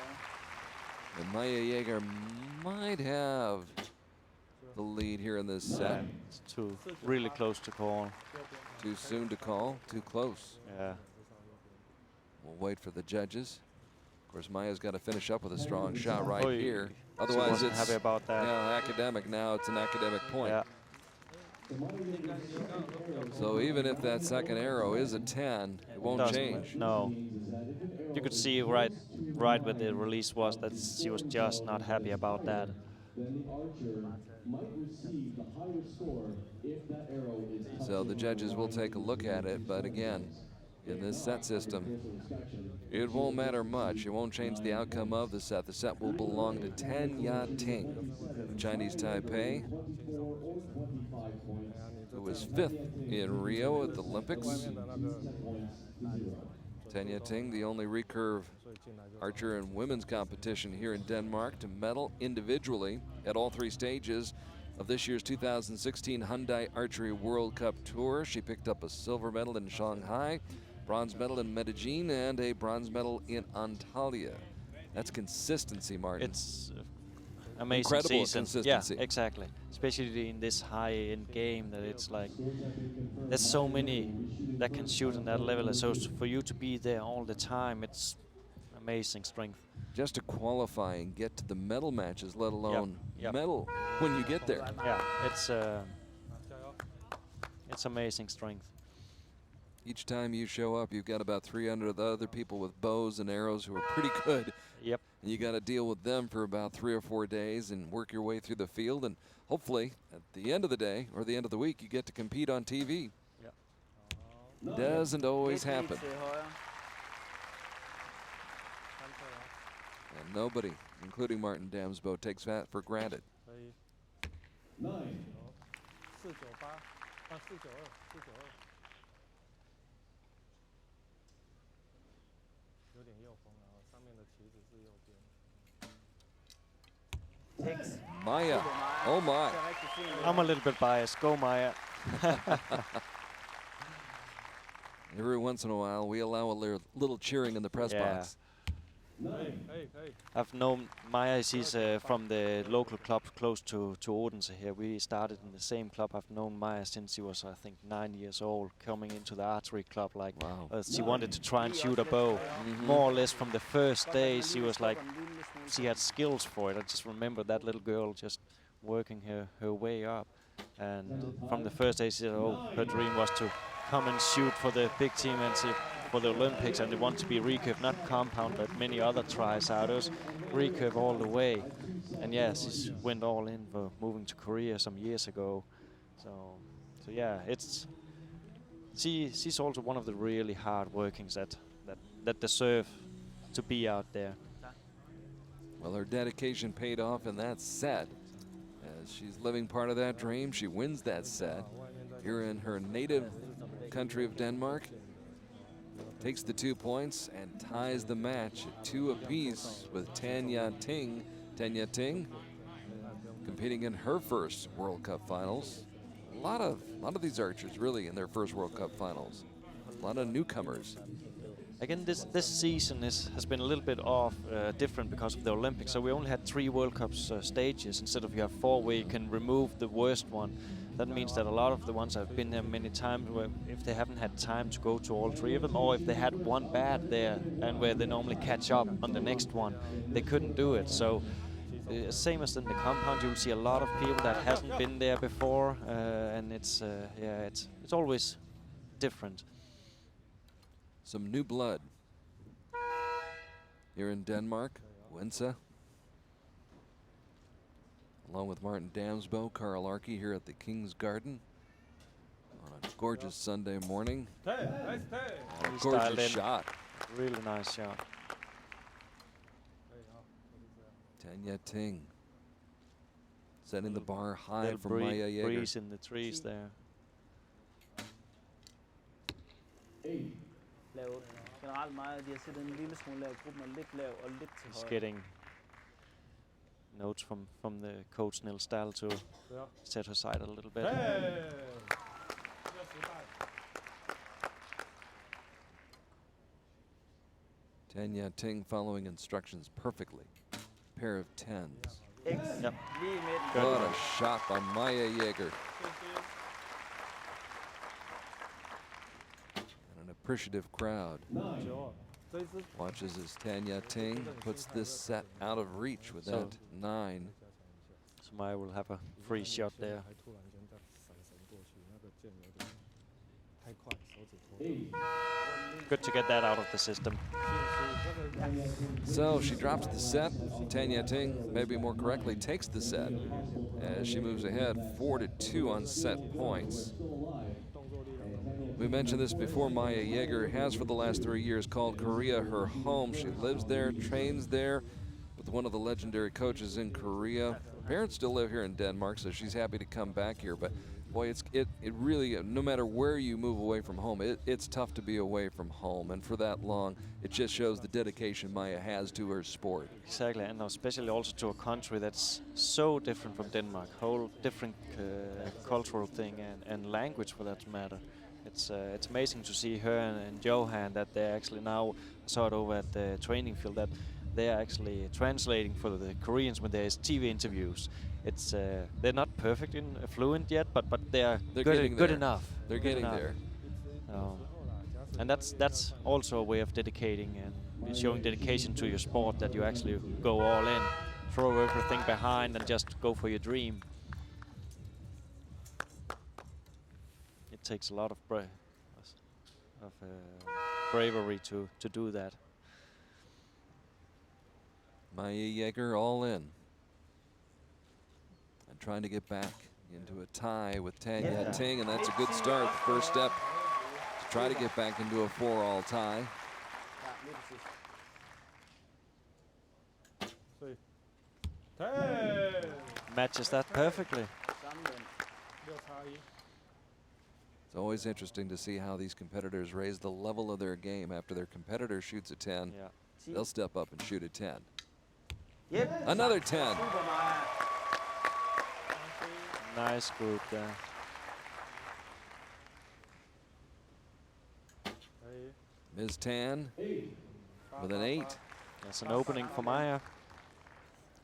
And Maya Jerger might have the lead here in this set. It's really close to call. Too soon to call, too close. Yeah. We'll wait for the judges. Of course, Maya's got to finish up with a strong shot right here. She Otherwise, wasn't it's happy about that. academic. Now it's an academic point. Yeah. So even if that second arrow is a 10, it won't change. No. You could see right where the release was that she was just not happy about that. then the archer might receive the higher score if that arrow is So the judges will take a look at it, but again, in this set system, it won't matter much. It won't change the outcome of the set. The set will belong to Tanya Ting of Chinese Taipei, who was 5th in Rio at the Olympics. Tanya Ting, the only recurve archer in women's competition here in Denmark to medal individually at all 3 stages of this year's 2016 Hyundai Archery World Cup Tour. She picked up a silver medal in Shanghai, bronze medal in Medellin, and a bronze medal in Antalya. That's consistency, Martin. It's amazing Incredible season. consistency. Yeah, exactly. Especially in this high-end game, that it's like there's so many that can shoot on that level. So for you to be there all the time, it's amazing strength. Just to qualify and get to the medal matches, let alone Yep. medal when you get there. Yeah, it's amazing strength. Each time you show up, you've got about 300 other people with bows and arrows who are pretty good. Yep. And you got to deal with them for about 3 or 4 days and work your way through the field. And hopefully, at the end of the day or the end of the week, you get to compete on TV. Yep. Doesn't always happen. And nobody, including Martin Damsbo, takes that for granted. 9. Maya. Oh, my. I'm a little bit biased. Go, Maya. Every once in a while, we allow a little cheering in the press box. I've known Maya. She's from the local club close to Odense here. We started in the same club. I've known Maya since she was, I think, 9 years old, coming into the archery club. Like, wow. She wanted to try and shoot a bow. More or less from the first day, she was like, she had skills for it. I just remember that little girl just working her way up. And from the first day, she said, oh, her dream was to come and shoot for the big team and see for the Olympics, and they want to be recurve, not compound, but many other tries out. It was recurve all the way. And yes, she went all in for moving to Korea some years ago. So yeah, she's also one of the really hard workings that deserve to be out there. Well, her dedication paid off in that set. As she's living part of that dream, she wins that set here in her native country of Denmark. Takes the 2 points and ties the match at 2 apiece with Tanya Ting. Tanya Ting competing in her first World Cup finals. A lot of these archers really in their first World Cup finals. A lot of newcomers. Again, this season has been a little bit off, different because of the Olympics. So we only had 3 World Cup stages instead of you have 4 where you can remove the worst one. That means that a lot of the ones that have been there many times, where if they haven't had time to go to all 3 of them, or if they had one bad there and where they normally catch up on the next one, they couldn't do it. So same as in the compound, you'll see a lot of people that hasn't been there before, and it's always different. Some new blood here in Denmark. Odense, along with Martin Damsbo, Carl Arke here at the King's Garden on a gorgeous Sunday morning. A gorgeous shot. Really nice shot. Tanya Ting setting the bar high Little for Maya Jerger. breeze in the trees there. He's getting notes from the coach Nils Stahl to set her side a little bit. Tanya Ting following instructions perfectly. Pair of 10s. Yep. What a shot by Maya Jerger. And an appreciative crowd watches as Tanya Ting puts this set out of reach with that 9. So Maya will have a free shot there. Good to get that out of the system. So she drops the set. Tanya Ting, maybe more correctly, takes the set as she moves ahead 4-2 on set points. We mentioned this before. Maya Jerger has for the last 3 years called Korea her home. She lives there, trains there with one of the legendary coaches in Korea. Her parents still live here in Denmark, so she's happy to come back here. But boy, it really, no matter where you move away from home, it's tough to be away from home. And for that long, it just shows the dedication Maya has to her sport. Exactly, and especially also to a country that's so different from Denmark, whole different cultural thing and language for that matter. It's amazing to see her and Johan that they're actually now, I saw it over at the training field, that they are actually translating for the Koreans when there's TV interviews. It's they're not perfect in fluent yet, but they're good enough. They're getting there. And that's also a way of dedicating and showing dedication to your sport, that you actually go all in, throw everything behind, and just go for your dream. It takes a lot of bravery to do that. Maya Jerger all in. And trying to get back into a tie with Tanya Ting, and that's a good start. The first step to try to get back into a 4-all tie. Matches that perfectly. It's always interesting to see how these competitors raise the level of their game. After their competitor shoots a 10, they'll step up and shoot a 10. Another 10. Nice group there. Ms. Tan with an 8. That's an opening for Maya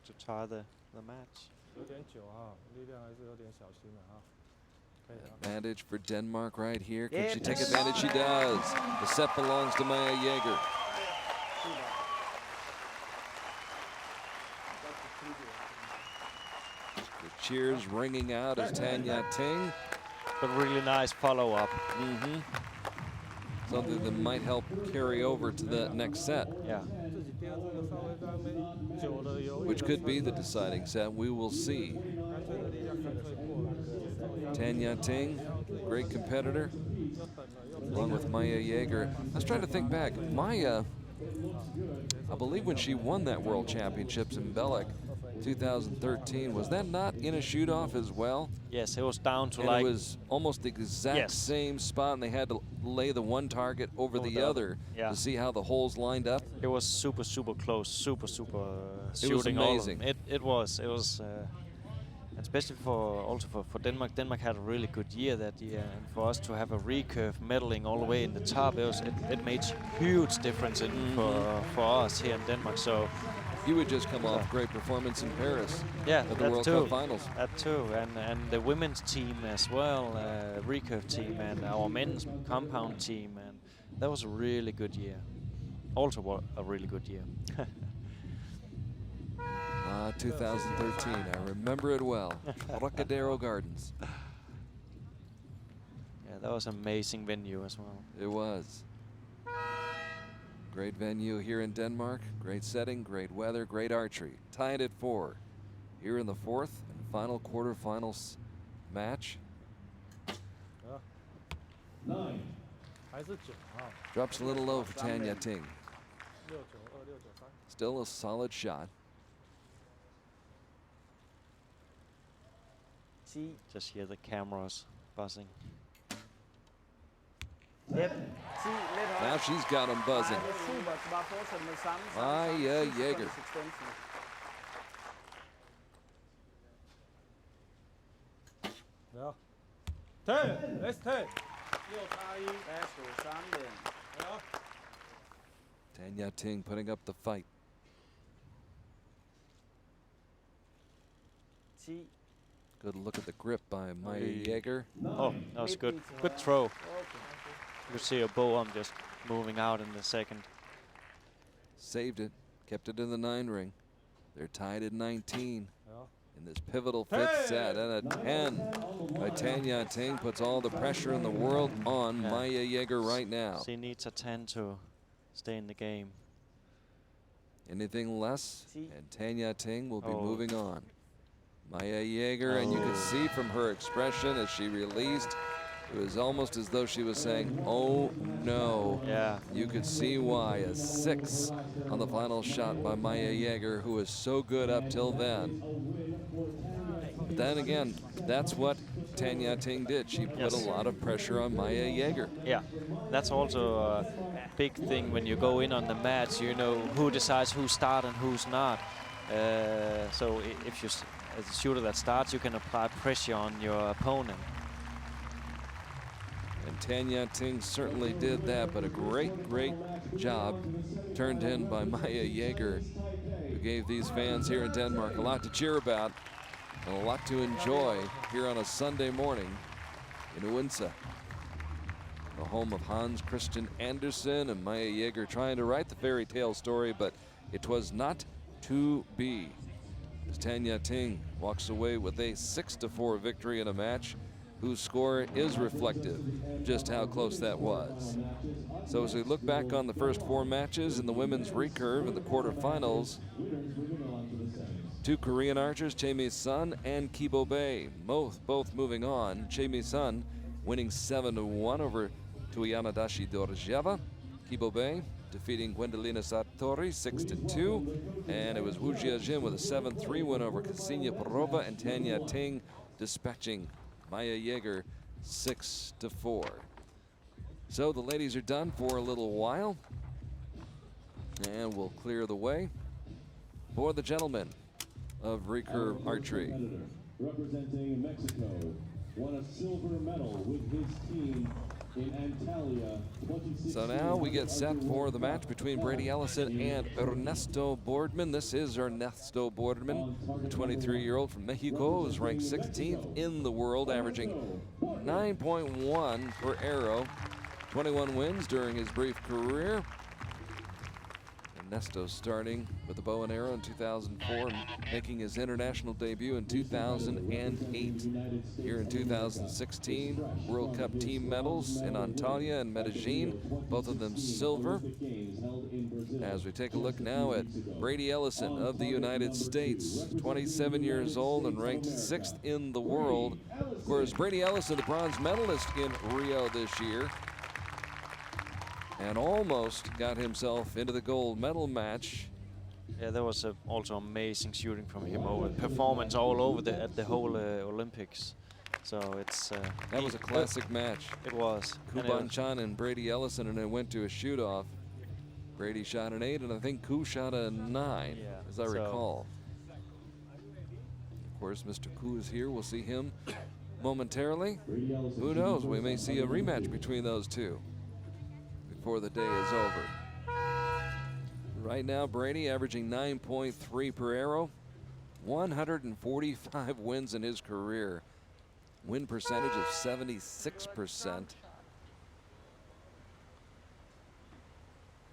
to tie the match. Advantage for Denmark right here. Can she take advantage? She does. The set belongs to Maya Jerger. The cheers ringing out as Tanya Ting. But really nice follow-up. Something that might help carry over to the next set. Yeah. Which could be the deciding set. We will see. Tanya Ting, great competitor, along with Maya Jerger. I was trying to think back. Maya, I believe when she won that World Championships in Belek 2013, was that not in a shoot-off as well? Yes, it was down to and like... it was almost the exact same spot, and they had to lay the one target over the other to see how the holes lined up. It was super, super close, super shooting. It was amazing. It was, especially for Denmark. Denmark had a really good year that year, and for us to have a recurve medaling all the way in the top, it made huge difference for us here in Denmark. So you would just come off great performance in Paris. Yeah, at the World Cup finals. That too, and the women's team as well, recurve team, and our men's compound team, and that was a really good year. Also a really good year. 2013, I remember it well. Trocadero Gardens. Yeah, that was an amazing venue as well. It was. Great venue here in Denmark. Great setting, great weather, great archery. Tied at 4. Here in the 4th and final quarterfinals match. 9. Drops a little low for Tanya Ting. Still a solid shot. Just hear the cameras buzzing. Now she's got him buzzing. Maya Jerger. Tanya Ting putting up the fight. Good look at the grip by Maya Jerger. Oh, that was good. Good throw. You see a bow arm just moving out in the second. Saved it. Kept it in the 9 ring. They're tied at 19. in this pivotal fifth set, and a 10 by Tanya Ting puts all the pressure in the world on Maya Jerger right now. She needs a 10 to stay in the game. Anything less, and Tanya Ting will be moving on. Maya Jerger, and you could see from her expression as she released, it was almost as though she was saying, oh no. Yeah. You could see why. A 6 on the final shot by Maya Jerger, who was so good up till then. But then again, that's what Tanya Ting did. She put a lot of pressure on Maya Jerger. Yeah, that's also a big thing when you go in on the match. You know who decides who's start and who's not. So if you, as a shooter that starts, you can apply pressure on your opponent. And Tanya Ting certainly did that, but a great job turned in by Maya Jerger, who gave these fans here in Denmark a lot to cheer about and a lot to enjoy here on a Sunday morning in Odense, the home of Hans Christian Andersen, and Maya Jerger trying to write the fairy tale story, but it was not to be. As Tanya Ting walks away with a 6-4 victory in a match whose score is reflective of just how close that was. So as we look back on the first 4 matches in the women's recurve in the quarterfinals, 2 Korean archers, Chae Sun and Kibo Bae, both moving on. Chae Sun winning 7-1 over Tuyana Dashi Dorjeva. Kibo Bae defeating Gwendolina Sartorii 6-2. And it was Wu Jiajin with a 7-3 win over Ksenia Perova, and Tanya Ting dispatching Maya Jerger 6-4. So the ladies are done for a little while, and we'll clear the way for the gentlemen of Recurve Archery. Representing Mexico, won a silver medal with his team in Antalya 2016. So now we get set for the match between Brady Ellison and Ernesto Bordman. This is Ernesto Bordman, the 23-year-old from Mexico, who's ranked 16th in the world, averaging 9.1 per arrow, 21 wins during his brief career. Ernesto starting with the bow and arrow in 2004, making his international debut in 2008. Here in 2016, World Cup team medals in Antalya and Medellin, both of them silver. As we take a look now at Brady Ellison of the United States, 27 years old and ranked 6th in the world. Of course, Brady Ellison, the bronze medalist in Rio this year, and almost got himself into the gold medal match. Yeah, there was also amazing shooting from him over performance all over at the whole Olympics. So it's that was a classic match. It was. Kuban Chan and Brady Ellison, and it went to a shoot-off. Brady shot an 8, and I think Ku shot a 9, as I recall. Of course, Mr. Ku is here. We'll see him momentarily. Who knows? We may see a rematch between those two before the day is over. Right now, Brady averaging 9.3 per arrow, 145 wins in his career, win percentage of 76%.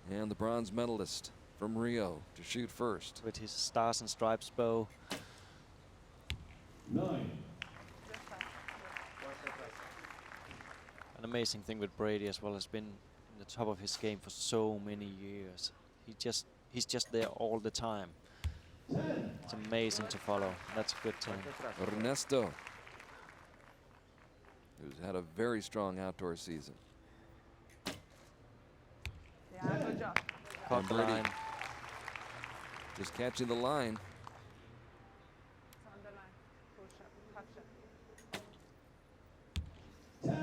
And the bronze medalist from Rio to shoot first. With his Stars and Stripes bow. 9. An amazing thing with Brady as well has been the top of his game for so many years. He's just there all the time. It's amazing to follow. That's a good team. Ernesto, who's had a very strong outdoor season. Yeah, good job. Caught the Brady line. just catching the line. It's on the line. Push up, touch it.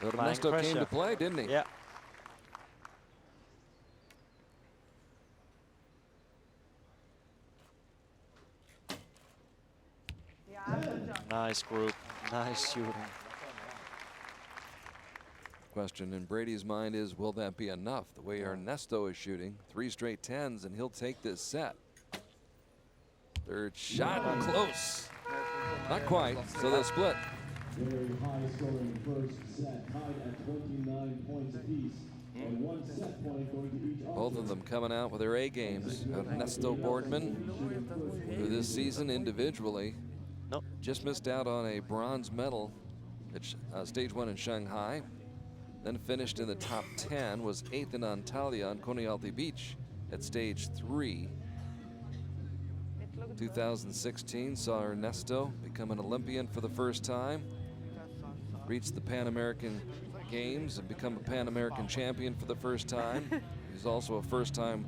10. Ernesto came pressure. to play, didn't he? Yeah. Yeah, good job. Nice group. Nice shooting. Question in Brady's mind is, will that be enough? The way Ernesto is shooting, 3 straight 10s, and he'll take this set. Third shot, close. Not quite, so they'll split. Very high scoring first set, tied at 29 points apiece. And 1 set point going to each Both of them coming out with their A games. Ernesto Bordman, who this season individually No. just missed out on a bronze medal at stage 1 in Shanghai. Then finished in the top 10, was 8th in Antalya on Konialty Beach at stage 3. 2016 saw Ernesto become an Olympian for the first time. Reached the Pan American Games and become a Pan American champion for the first time. He's also a first-time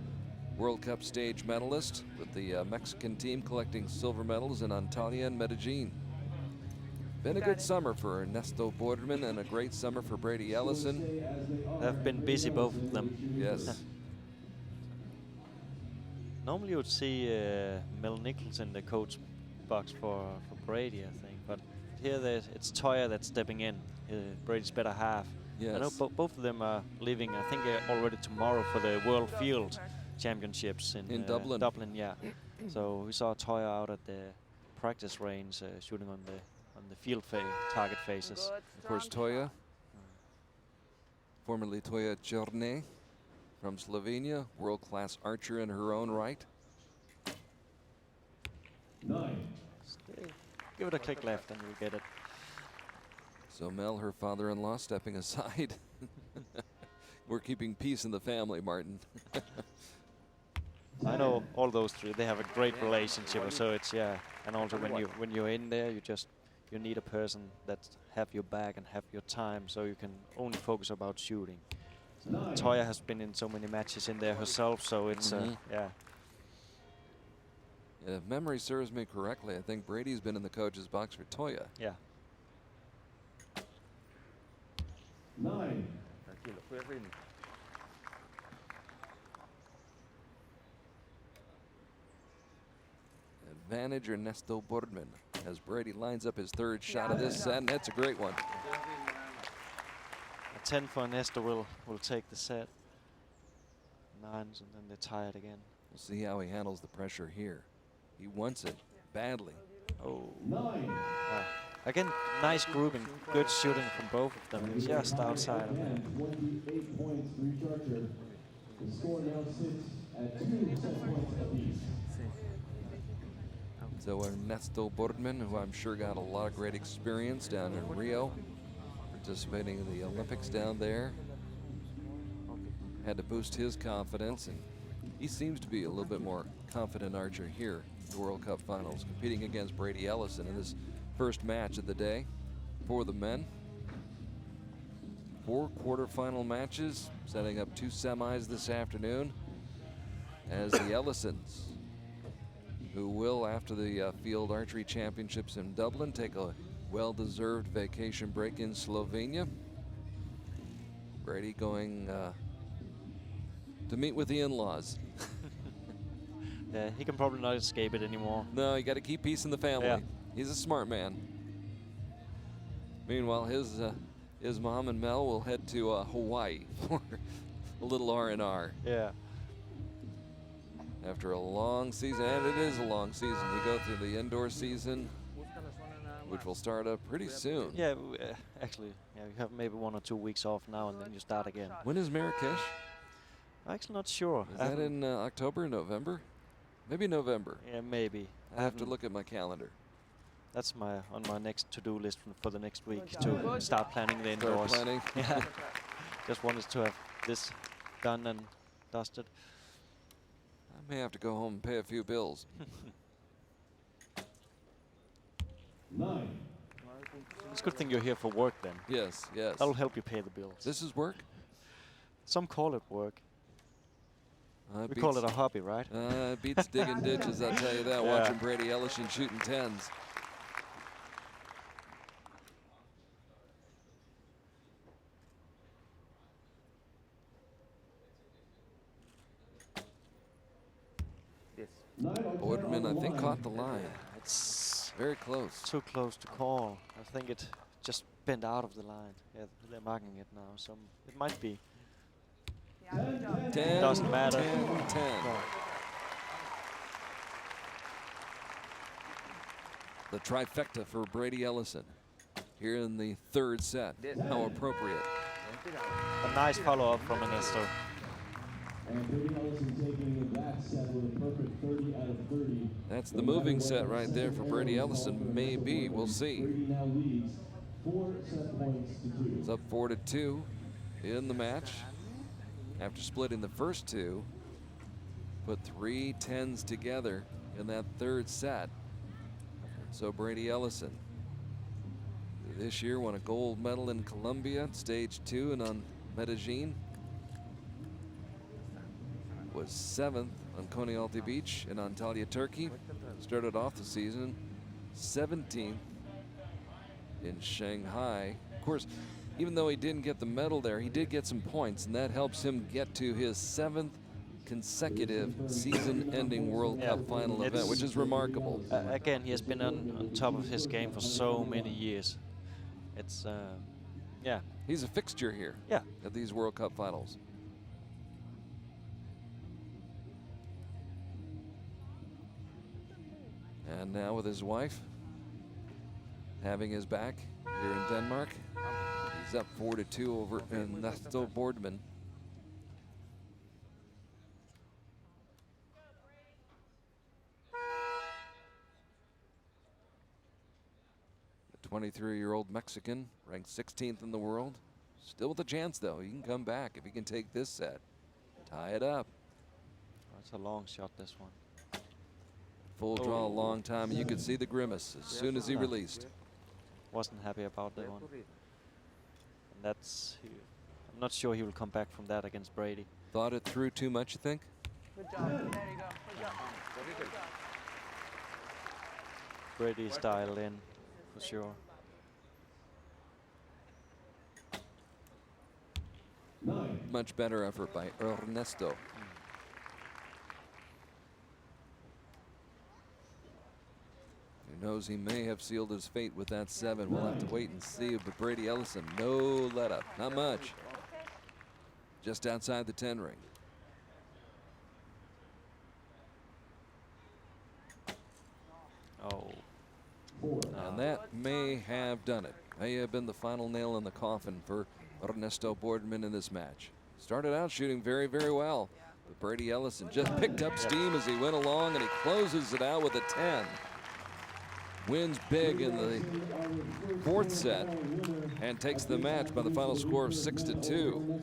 World Cup stage medalist with the Mexican team, collecting silver medals in Antalya and Medellin. Been a good summer for Ernesto Bordman and a great summer for Brady Ellison. They've been busy, both of them. Yes. Normally you would see Mel Nichols in the coach box for Brady, I think. But here it's Toya that's stepping in, Brady's better half. Yes. I know both of them are leaving, I think, already tomorrow for the World Field Championships in Dublin. Dublin, yeah. So we saw Toya out at the practice range shooting on the field target faces. Of course, Toya, formerly Toya Jerger from Slovenia, world-class archer in her own right. 9. Give it a click left and you'll get it. So Mel, her father-in-law, stepping aside. We're keeping peace in the family, Martin. I know all those three. They have a great relationship. So it's, yeah. And also when you're in there, you need a person that have your back and have your time, so you can only focus about shooting. So Toya has been in so many matches in there herself, so it's yeah. If memory serves me correctly, I think Brady's been in the coach's box for Toya. Yeah. 9. Advantage Ernesto Bordman as Brady lines up his third shot of this set, and that's a great one. A 10 for Ernesto will take the set. 9s, and then they tie it again. We'll see how he handles the pressure here. He wants it badly. Oh. 9. Again, nice grouping, good shooting from both of them, just outside of it. 28 points for each archer. The score now sits at 2 set points apiece. So Ernesto Bordman, who I'm sure got a lot of great experience down in Rio, participating in the Olympics down there, had to boost his confidence, and he seems to be a little bit more confident archer here at the World Cup Finals, competing against Brady Ellison in this first match of the day for the men. 4 quarterfinal matches, setting up 2 semis this afternoon, as the Ellisons, who will, after the Field Archery Championships in Dublin, take a well-deserved vacation break in Slovenia. Brady going to meet with the in-laws. Yeah, he can probably not escape it anymore. No, you got to keep peace in the family. Yeah. He's a smart man. Meanwhile, his mom and Mel will head to Hawaii for a little R&R. Yeah. After a long season, and it is a long season. You go through the indoor season, which will start up pretty soon. Yeah, actually, yeah, you have maybe 1 or 2 weeks off now, and then you start again. When is Marrakesh? I'm actually not sure. Is that in October, November? Maybe November. Yeah, maybe. I have to look at my calendar. That's on my next to-do list for the next week, to start planning the indoors. Start planning. Yeah. Just wanted to have this done and dusted. I may have to go home and pay a few bills. 9. It's a good thing you're here for work then. Yes, yes. That'll help you pay the bills. This is work? Some call it work. We call it a hobby, right? It beats digging ditches, I'll tell you that, Yeah. watching Brady Ellison shooting 10s. Bordman, I think, caught the line. It's Very close. too close to call. I think it just bent out of the line. Yeah, they're marking it now, so it might be. 10, Doesn't matter. 10, 10. No. The trifecta for Brady Ellison here in the third set. How appropriate. A nice follow-up from Ernesto. And Brady Ellison taking that set with a perfect 30 out of 30. That's the moving set right there for Brady Ellison. Maybe, we'll see. Brady now leads 4 set points to 2. It's up 4-2 in the match. After splitting the first two, put 3 10s together in that third set. So Brady Ellison this year won a gold medal in Colombia, stage 2, and on Medellin. Was 7th on Konyaaltı Beach in Antalya, Turkey. Started off the season 17th in Shanghai. Of course, even though he didn't get the medal there, he did get some points, and that helps him get to his 7th consecutive season-ending World Cup final event, which is remarkable. Again, he has been on top of his game for so many years. It's, yeah. He's a fixture here at these World Cup finals. And now with his wife having his back here in Denmark, he's up 4-2 over Ernesto Bordman. The 23-year-old Mexican, ranked 16th in the world. Still with a chance, though. He can come back if he can take this set. Tie it up. That's a long shot, this one. Full draw a long time, and you could see the grimace as soon as he released. Wasn't happy about that one. And that's, I'm not sure he will come back from that against Brady. Thought it through too much, you think? Good job. There you go. Good job. Good job. Brady's dialed in, for sure. Much better effort by Ernesto. Who knows, he may have sealed his fate with that 7. We'll have to wait and see. But Brady Ellison, no let up, not much. Just outside the 10 ring. Oh. And that may have done it. May have been the final nail in the coffin for Ernesto Bordman in this match. Started out shooting very, very well. But Brady Ellison just picked up steam as he went along, and he closes it out with a 10. Wins big in the 4th set and takes the match by the final score of 6-2.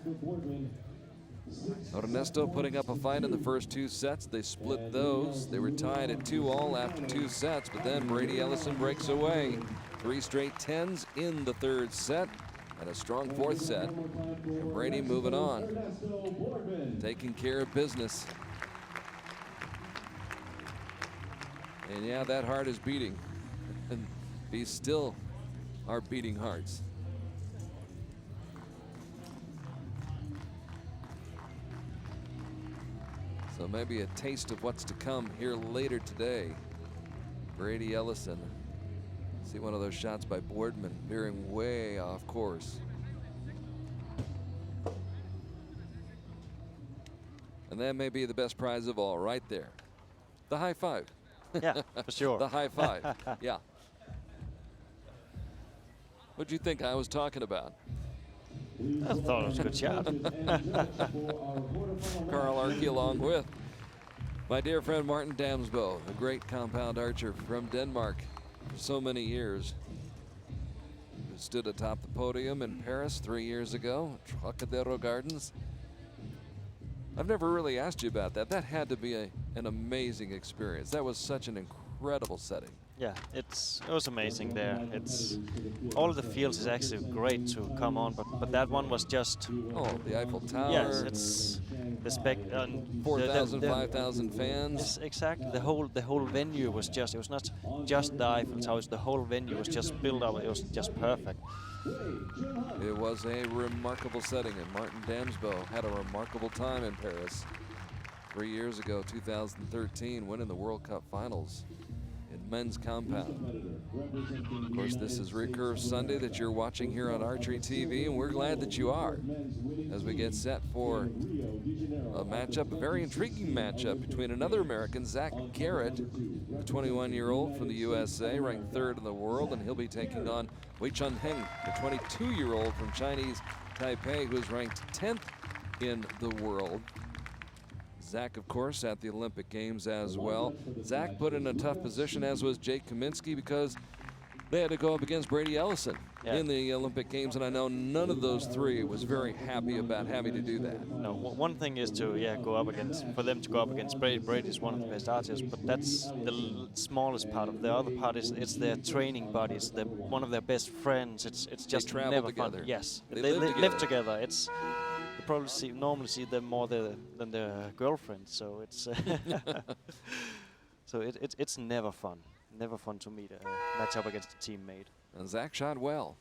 Ernesto putting up a fight in the first 2 sets. They split those. They were tied at 2-all after 2 sets, but then Brady Ellison breaks away. 3 straight 10s in the 3rd set and a strong 4th set. And Brady moving on, taking care of business. And yeah, that heart is beating. And these still are beating hearts. So maybe a taste of what's to come here later today. Brady Ellison. See one of those shots by Bordman veering way off course. And that may be the best prize of all right there. The high five. Yeah, for sure. The high five. Yeah. What'd you think I was talking about? I thought it was a good shot. Carl Arke along with my dear friend Martin Damsbo, a great compound archer from Denmark for so many years. Who stood atop the podium in Paris 3 years ago, Trocadero Gardens. I've never really asked you about that. That had to be an amazing experience. That was such an incredible setting. Yeah, it was amazing there. It's all the fields is actually great to come on, but that one was just the Eiffel Tower. Yes, it's the spec. 4,000, 5,000 fans. Yes, exactly. The whole venue was just. It was not just the Eiffel Tower. The whole venue was just built up. It was just perfect. It was a remarkable setting, and Martin Damsbo had a remarkable time in Paris 3 years ago, 2013, winning the World Cup finals in men's compound. Of course, this is Recurve Sunday that you're watching here on Archery TV, and we're glad that you are as we get set for a matchup, a very intriguing matchup between another American, Zach Garrett, the 21-year-old from the USA, ranked 3rd in the world, and he'll be taking on Wei Chun Heng, the 22-year-old from Chinese Taipei, who is ranked 10th in the world. Zach, of course, at the Olympic Games as well. Zach put in a tough position, as was Jake Kaminsky, because they had to go up against Brady Ellison in the Olympic Games, and I know none of those three was very happy about having to do that. No, one thing is to go up against, for them to go up against Brady. Brady is one of the best archers, but that's the smallest part of the other part. Is it's their training buddies, one of their best friends. It's just never together. fun. Yes, they live together. It's you probably normally see them more than their girlfriends. So it's so it's never fun. Never fun to meet match up against a teammate. And Zach shot well.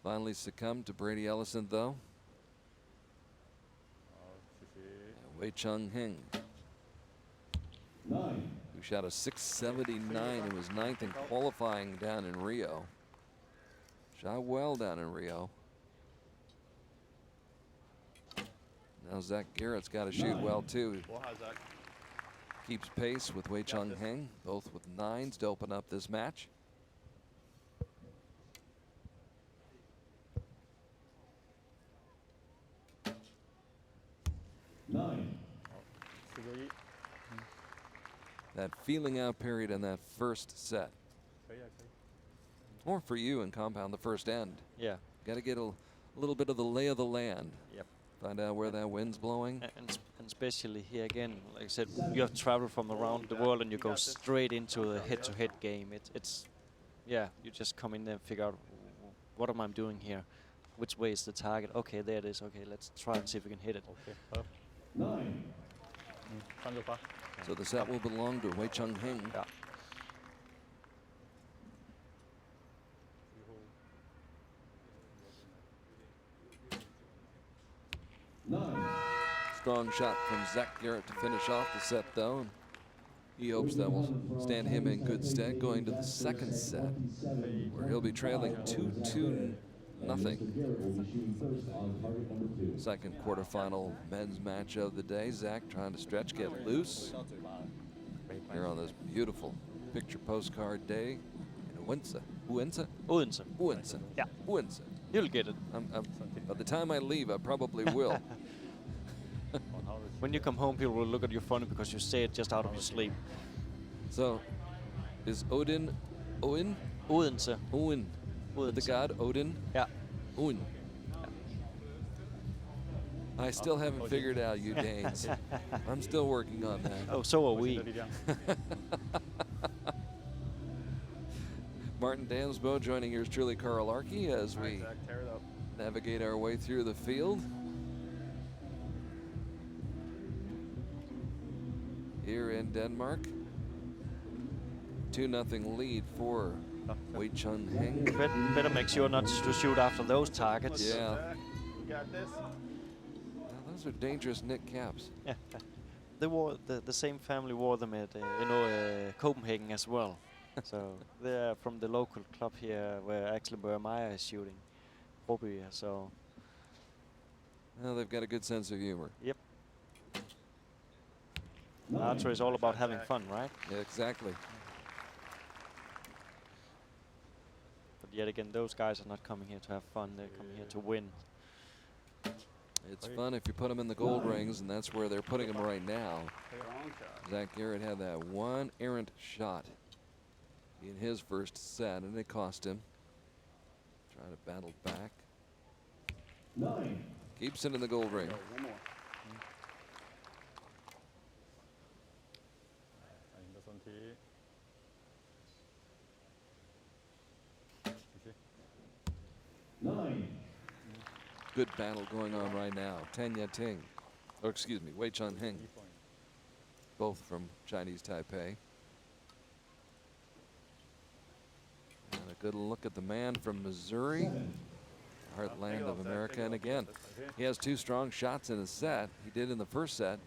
Finally succumbed to Brady Ellison, though. And Wei Chung Heng, who shot a 679 and was 9th in qualifying down in Rio. Shot well down in Rio. Now Zach Garrett's got to shoot well, too. Keeps pace with Wei Chung Heng, both with 9s to open up this match. That feeling out period in that first set. Or for you in compound, the first end. Yeah. Got to get a little bit of the lay of the land. Yep. Find out where that wind's blowing. And especially here again, like I said, you have traveled from around the world and you go straight into a head-to-head game. It's you just come in there and figure out, what am I doing here? Which way is the target? Okay, there it is. Okay, let's try and see if we can hit it. So the set will belong to Wei Chung Heng. Yeah. Strong shot from Zach Garrett to finish off the set, though. And he hopes that will stand him in good stead going to the second set, where he'll be trailing 2-2-0. Second quarterfinal men's match of the day. Zach trying to stretch, get loose. Here on this beautiful picture postcard day in Odense. Odense. Yeah. Odense. You'll get it. By the time I leave, I probably will. When you come home, people will look at you funny because you say it just out of your sleep. So, is Oden, Odense. The god Odin? Yeah. Odin. I still haven't figured out you Danes. I'm still working on that. Oh, so are we. Martin Dansbo joining yours truly, Carl Arke, as we navigate our way through the field. Here in Denmark, 2-0 lead for Wei Chung Heng. Better make sure not to shoot after those targets. Yeah. You got this. Those are dangerous knit caps. Yeah. They wore the same family wore them at Copenhagen as well. So they're from the local club here where actually Meyer is shooting. Hobby, so. Well, they've got a good sense of humor. Yep. Archery is all about having fun, right? Yeah, exactly. But yet again, those guys are not coming here to have fun. They're coming here to win. It's fun if you put them in the gold rings, and that's where they're putting them right now. Zach Garrett had that one errant shot in his first set, and it cost him. Trying to battle back. Keeps it in the gold ring. Good battle going on right now. Ting, or excuse me, Wei Chung Heng, both from Chinese Taipei. And a good look at the man from Missouri, heartland of America. And again, he has 2 strong shots in his set. He did in the first set,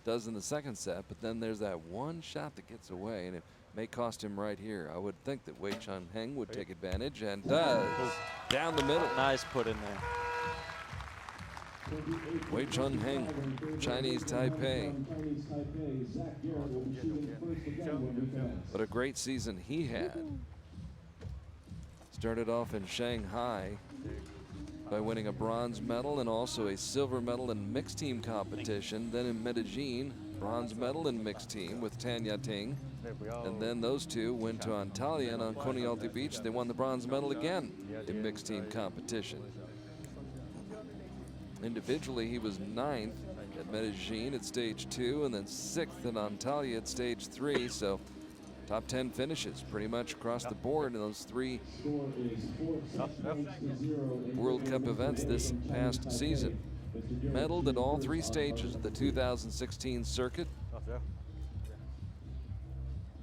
does in the second set, but then there's that one shot that gets away, and it may cost him right here. I would think that Wei Chung Heng would take advantage, and does. Down the middle. Nice put in there. Wei Chung Heng, Chinese Taipei. What a great season he had. Started off in Shanghai, by winning a bronze medal and also a silver medal in mixed team competition. Then in Medellin, bronze medal in mixed team with Tanya Ting. And then those two went to Antalya, and on Konyaaltı Beach they won the bronze medal again in mixed team competition. Individually, he was 9th at Medellin at stage 2, and then 6th at Antalya at stage 3. So top 10 finishes pretty much across the board in those 3 World Cup events this past season. Medaled at all 3 stages of the 2016 circuit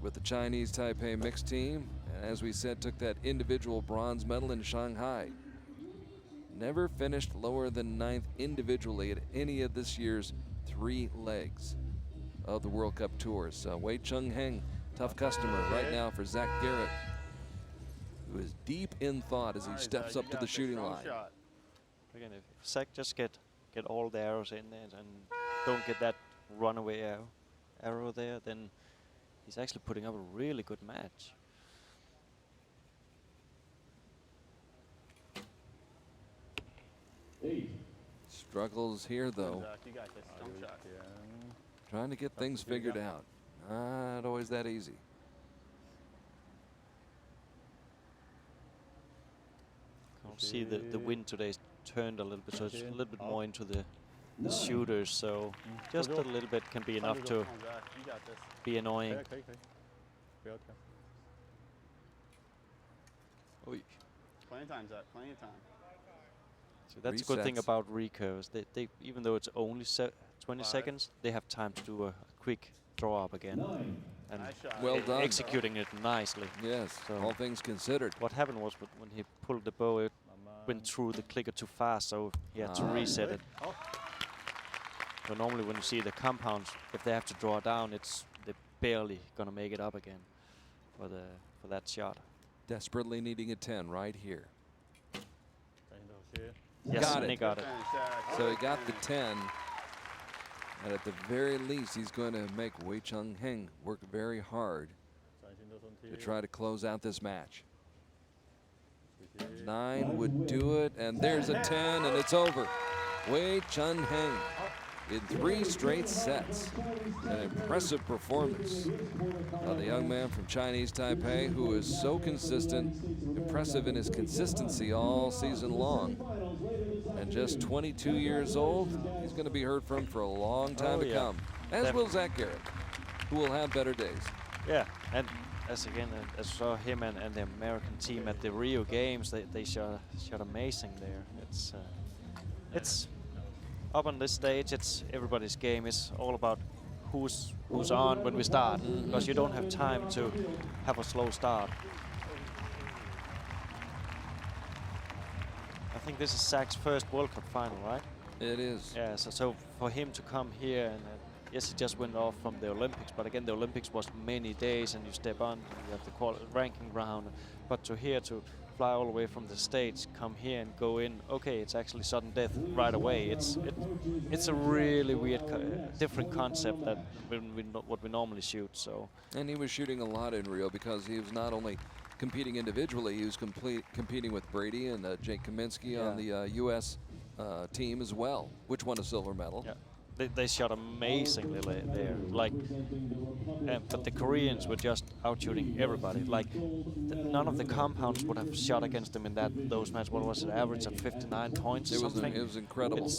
with the Chinese Taipei mixed team, and as we said, took that individual bronze medal in Shanghai. Never finished lower than 9th individually at any of this year's 3 legs of the World Cup tours. So Wei Chung Heng, tough customer right now for Zach Garrett, who is deep in thought as he steps up to the shooting line. Again, if Zach just get all the arrows in there and don't get that runaway arrow there, then he's actually putting up a really good match. Struggles here though. Trying to get things figured out. Not always that easy. I'll see the wind today's turned a little bit, so it's a little bit more into the shooters, so just a little bit can be enough to be annoying. Oy. Plenty of time, Zach. Plenty of time. So that's a good thing about recurves. They even though it's only 20 seconds, they have time to do a quick draw up again. And well done. Executing it nicely. Yes, so all things considered. What happened was when he pulled the bow, it went through the clicker too fast, so he had to reset it. So normally when you see the compounds, if they have to draw down, they're barely gonna make it up again for that shot. Desperately needing a 10 right here. Yes, got and he got it. So he got the 10. And at the very least, he's going to make Wei Chung Heng work very hard to try to close out this match. 9 would do it, and there's a 10, and it's over. Wei Chung Heng in 3 straight sets. An impressive performance of the young man from Chinese Taipei, who is so consistent, impressive in his consistency all season long. And just 22 years old, he's going to be heard from for a long time to come. As will Zach Garrett, who will have better days. Yeah, and as I saw him and the American team at the Rio Games, they shot amazing there. It's up on this stage, it's everybody's game. It's all about who's on when we start, because you don't have time to have a slow start. I think this is Zach's first World Cup final, right? It is. Yeah, so for him to come here, and yes, he just went off from the Olympics, but again, the Olympics was many days, and you step on, you have the ranking round. But to fly all the way from the States, come here and go in, okay, it's actually sudden death right away. It's a really weird, different concept that what we normally shoot. So. And he was shooting a lot in Rio because he was not only competing individually, he was competing with Brady and Jake Kaminsky on the U.S. Team as well, which won a silver medal. Yeah. They shot amazingly there, but the Koreans were just out shooting everybody. Like none of the compounds would have shot against them in those matches. What was it, average of 59 points or something? It was incredible.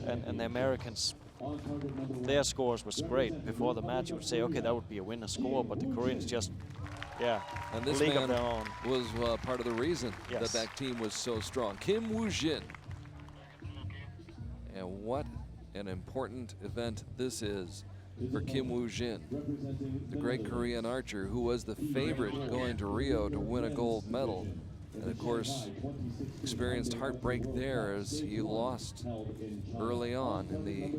And the Americans, their scores was great. Before the match, you would say, okay, that would be a winner score, but the Koreans just, and this man was part of the reason that team was so strong. Kim Woo-jin. And what an important event this is for Kim Woo-jin, the great Korean archer who was the favorite going to Rio to win a gold medal. And of course, experienced heartbreak there as he lost early on in the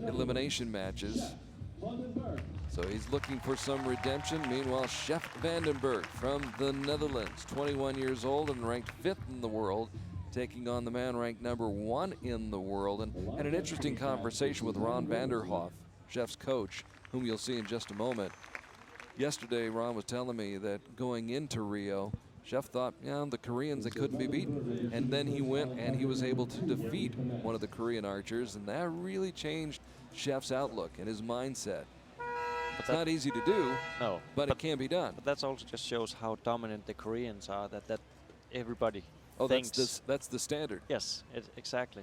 elimination matches. So he's looking for some redemption. Meanwhile, Chef Vandenberg from the Netherlands, 21 years old and ranked 5th in the world, taking on the man ranked #1 in the world. And had an interesting conversation with Ron Vanderhoff, Chef's coach, whom you'll see in just a moment. Yesterday, Ron was telling me that going into Rio, Chef thought, yeah, the Koreans, they couldn't be beaten. And then he went and he was able to defeat one of the Korean archers, and that really changed Chef's outlook and his mindset. It's not easy to do, No, but it can be done. But that also just shows how dominant the Koreans are, that everybody That's thinks. that's the standard. Yes, exactly.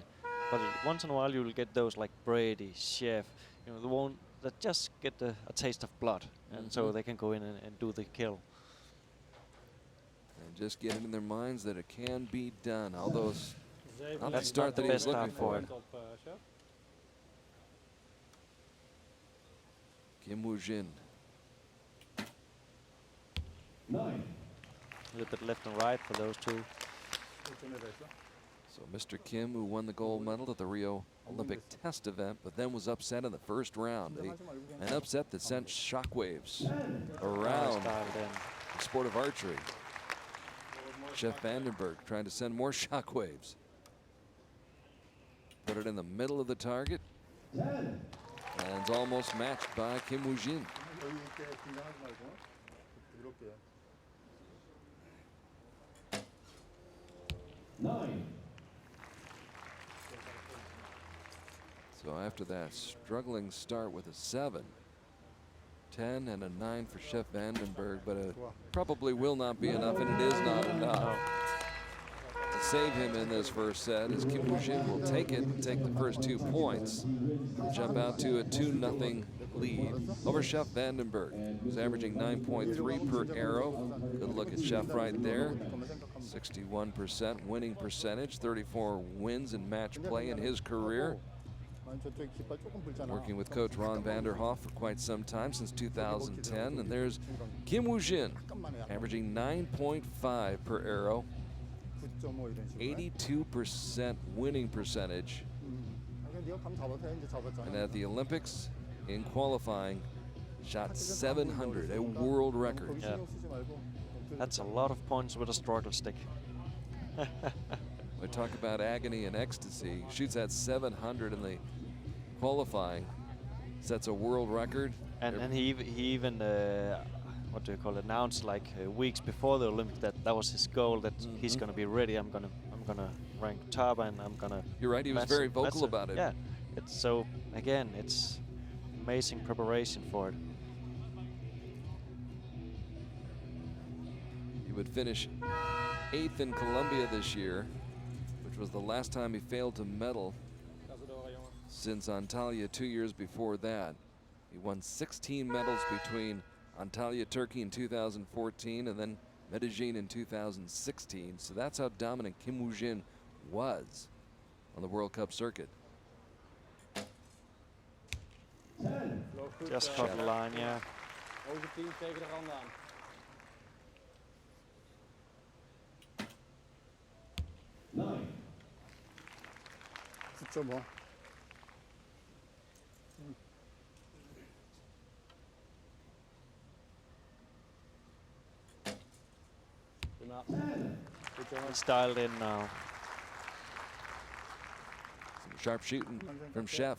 But once in a while you will get those like Brady, Chef, you know, the one that just get a taste of blood, and so they can go in and do the kill. And just get it in their minds that it can be done. Although not the That's start not that the he was best looking start for for. it. Kim Woo-jin. 9. A little bit left and right for those two. So Mr. Kim, who won the gold medal at the Rio Olympic test event, but then was upset in the first round. An upset that sent shockwaves around the sport of archery. Chef Vandenberg trying to send more shockwaves. Put it in the middle of the target. And it's almost matched by Kim Woo-jin. 9. So after that struggling start with a 7, 10 and a 9 for Chef Vandenberg, but it probably will not be enough, and it is not enough to save him in this first set, as Kim Woo-jin will take it and take the first 2 points. Jump out to a 2-0 lead over Chef Vandenberg, who's averaging 9.3 per arrow. Good look at Chef right there. 61% winning percentage, 34 wins in match play in his career. Working with coach Ron Vanderhoff for quite some time, since 2010. And there's Kim Woo-jin, averaging 9.5 per arrow, 82% winning percentage. And at the Olympics, in qualifying, shot 700, a world record. Yeah. That's a lot of points with a struggle stick. We talk about agony and ecstasy. Shoots at 700 in the qualifying. Sets a world record. And he even what do you call it? Announced like weeks before the Olympics that was his goal. That he's gonna be ready. I'm gonna rank top, and I'm gonna. You're right. He was very vocal about it. Yeah. It's so again, it's amazing preparation for it. He would finish 8th in Colombia this year, which was the last time he failed to medal since Antalya 2 years before that. He won 16 medals between Antalya, Turkey in 2014 and then Medellin in 2016. So that's how dominant Kim Woo-jin was on the World Cup circuit. Just caught the line, yeah. It's dialed in now. Some sharp shooting from Chef.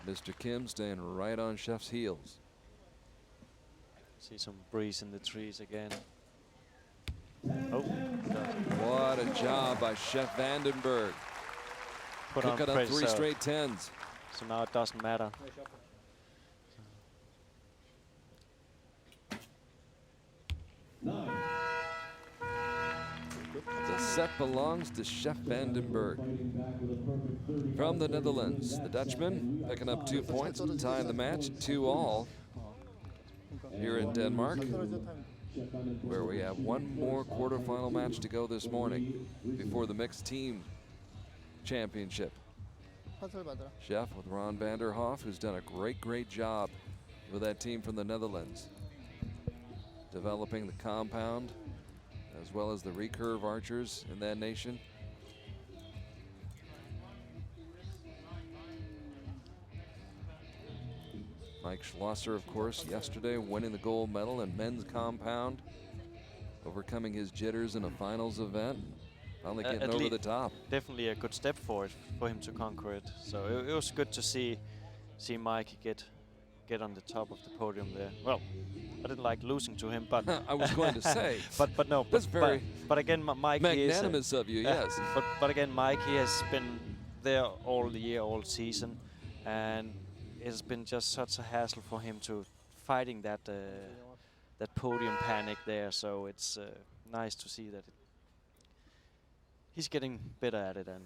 Mr. Kim staying right on Chef's heels. See some breeze in the trees again. Oh, What a job by Chef Vandenberg. put Took it on on 3 pressure. straight 10s. So now it doesn't matter. The set belongs to Chef Vandenberg. From the Netherlands, the Dutchman picking up 2 points, tying the match 2-all here in Denmark, where we have one more quarterfinal match to go this morning before the mixed team championship. Chef with Ron Vanderhoff, who's done a great job with that team from the Netherlands, developing the compound as well as the recurve archers in that nation. Mike Schlosser, of course, yesterday winning the gold medal in men's compound, overcoming his jitters in a finals event, Finally getting over the top. Definitely a good step for him to conquer it. So it was good to see Mike get on the top of the podium there. Well, I didn't like losing to him, but I was going to say. but no. That's very but again, Mike. magnanimous of you. Yes. But again, Mike, he has been there all the year, all season, and it's been just such a hassle for him to fighting that podium panic there. So it's nice to see that he's getting better at it, and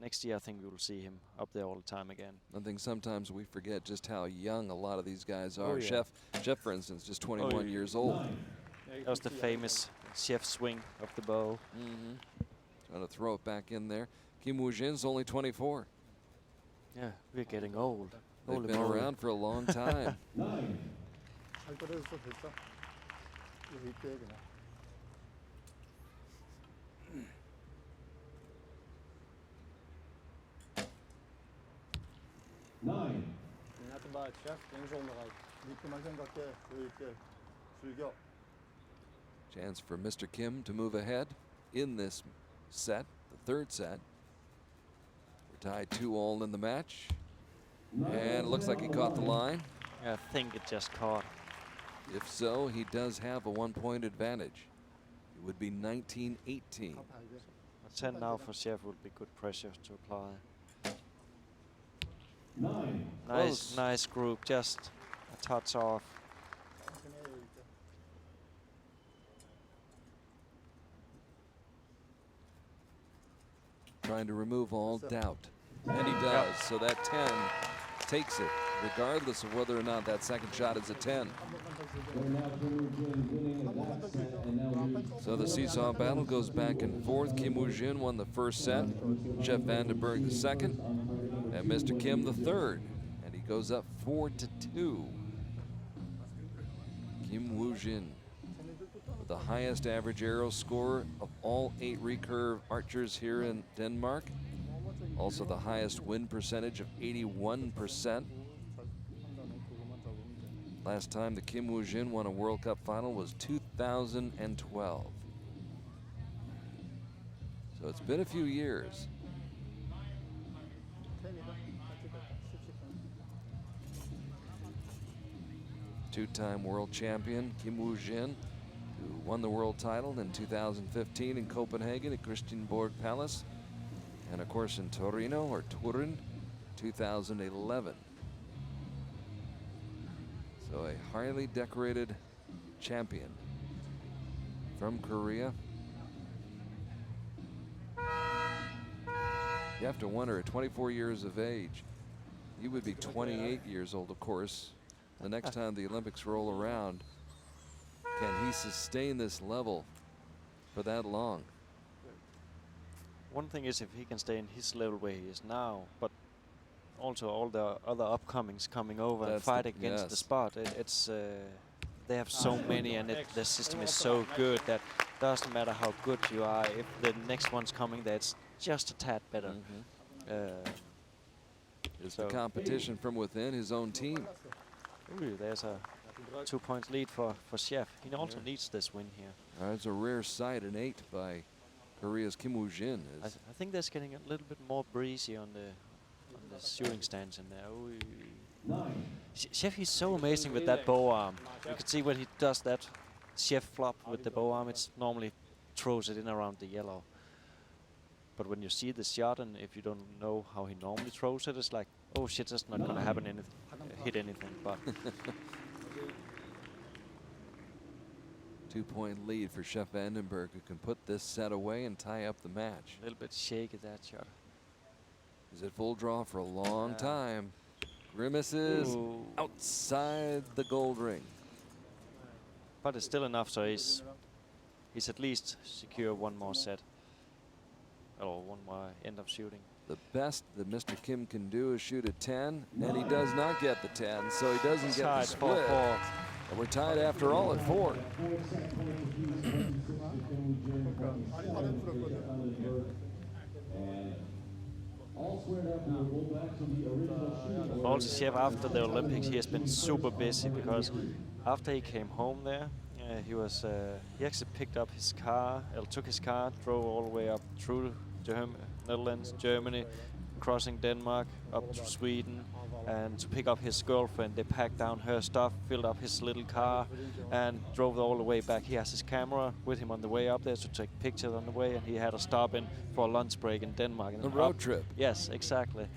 next year I think we will see him up there all the time again. I think sometimes we forget just how young a lot of these guys are. Oh, yeah. Chef, for instance, just 21 years old. That was the famous Chef swing of the bow. Trying to throw it back in there. Kim Woo-jin's only 24. Yeah, we're getting old. They've been around for a long time. 9. Chance for Mr. Kim to move ahead in this set, the third set. We're tied 2-all in the match. And it looks like he caught the line. I think it just caught. If so, he does have a 1-point advantage. It would be 19-18. A 10 now for Chef would be good pressure to apply. 9. Nice group, just a touch off. Trying to remove all doubt. And he does. So that 10 takes it, regardless of whether or not that second shot is a 10. So the seesaw battle goes back and forth. Kim Woo-jin won the first set, Jeff Vandenberg the second, and Mr. Kim the third. And he goes up 4-2. Kim Woo-jin with the highest average arrow score of all 8 recurve archers here in Denmark. Also the highest win percentage of 81%. Last time the Kim Woo-jin won a World Cup final was 2012. So it's been a few years. Two-time world champion Kim Woo-jin, who won the world title in 2015 in Copenhagen at Christiansborg Palace, and of course in Torino or Turin 2011. So a highly decorated champion from Korea. You have to wonder, at 24 years of age, he would be 28 years old, of course. The next time the Olympics roll around, can he sustain this level for that long? One thing is if he can stay in his level where he is now, but also all the other upcomings coming over and fight against the spot. It's they have so many, and the system is so good that doesn't matter how good you are. If the next one's coming, that's just a tad better. Is the competition from within his own team? Ooh, there's a 2 points lead for Chef. He also needs this win here. It's a rare sight, an 8 by Korea's Kim Woo-jin. I think that's getting a little bit more breezy on the shooting stance in there. Ooh. Chef, he's so amazing with that bow arm. You can see when he does that Chef flop with the bow arm, it's normally throws it in around the yellow. But when you see the shot, and if you don't know how he normally throws it, it's like, oh shit, that's not gonna happen, hit anything. But 2-point lead for Chef Vandenberg, who can put this set away and tie up the match. A little bit shaky that shot. He's at full draw for a long time. Grimaces outside the gold ring. But it's still enough, so he's at least secure one more set. Or one more end of shooting. The best that Mr. Kim can do is shoot a 10, and he does not get the 10, so he doesn't get the split. And we're tied after all at 4. Also, Chef, after the Olympics, he has been super busy because after he came home there, He actually picked up his car, took his car, drove all the way up through Netherlands, Germany, crossing Denmark, up to Sweden, and to pick up his girlfriend. They packed down her stuff, filled up his little car, and drove all the way back. He has his camera with him on the way up there to take pictures on the way, and he had a stop in for a lunch break in Denmark. A road trip. Yes, exactly.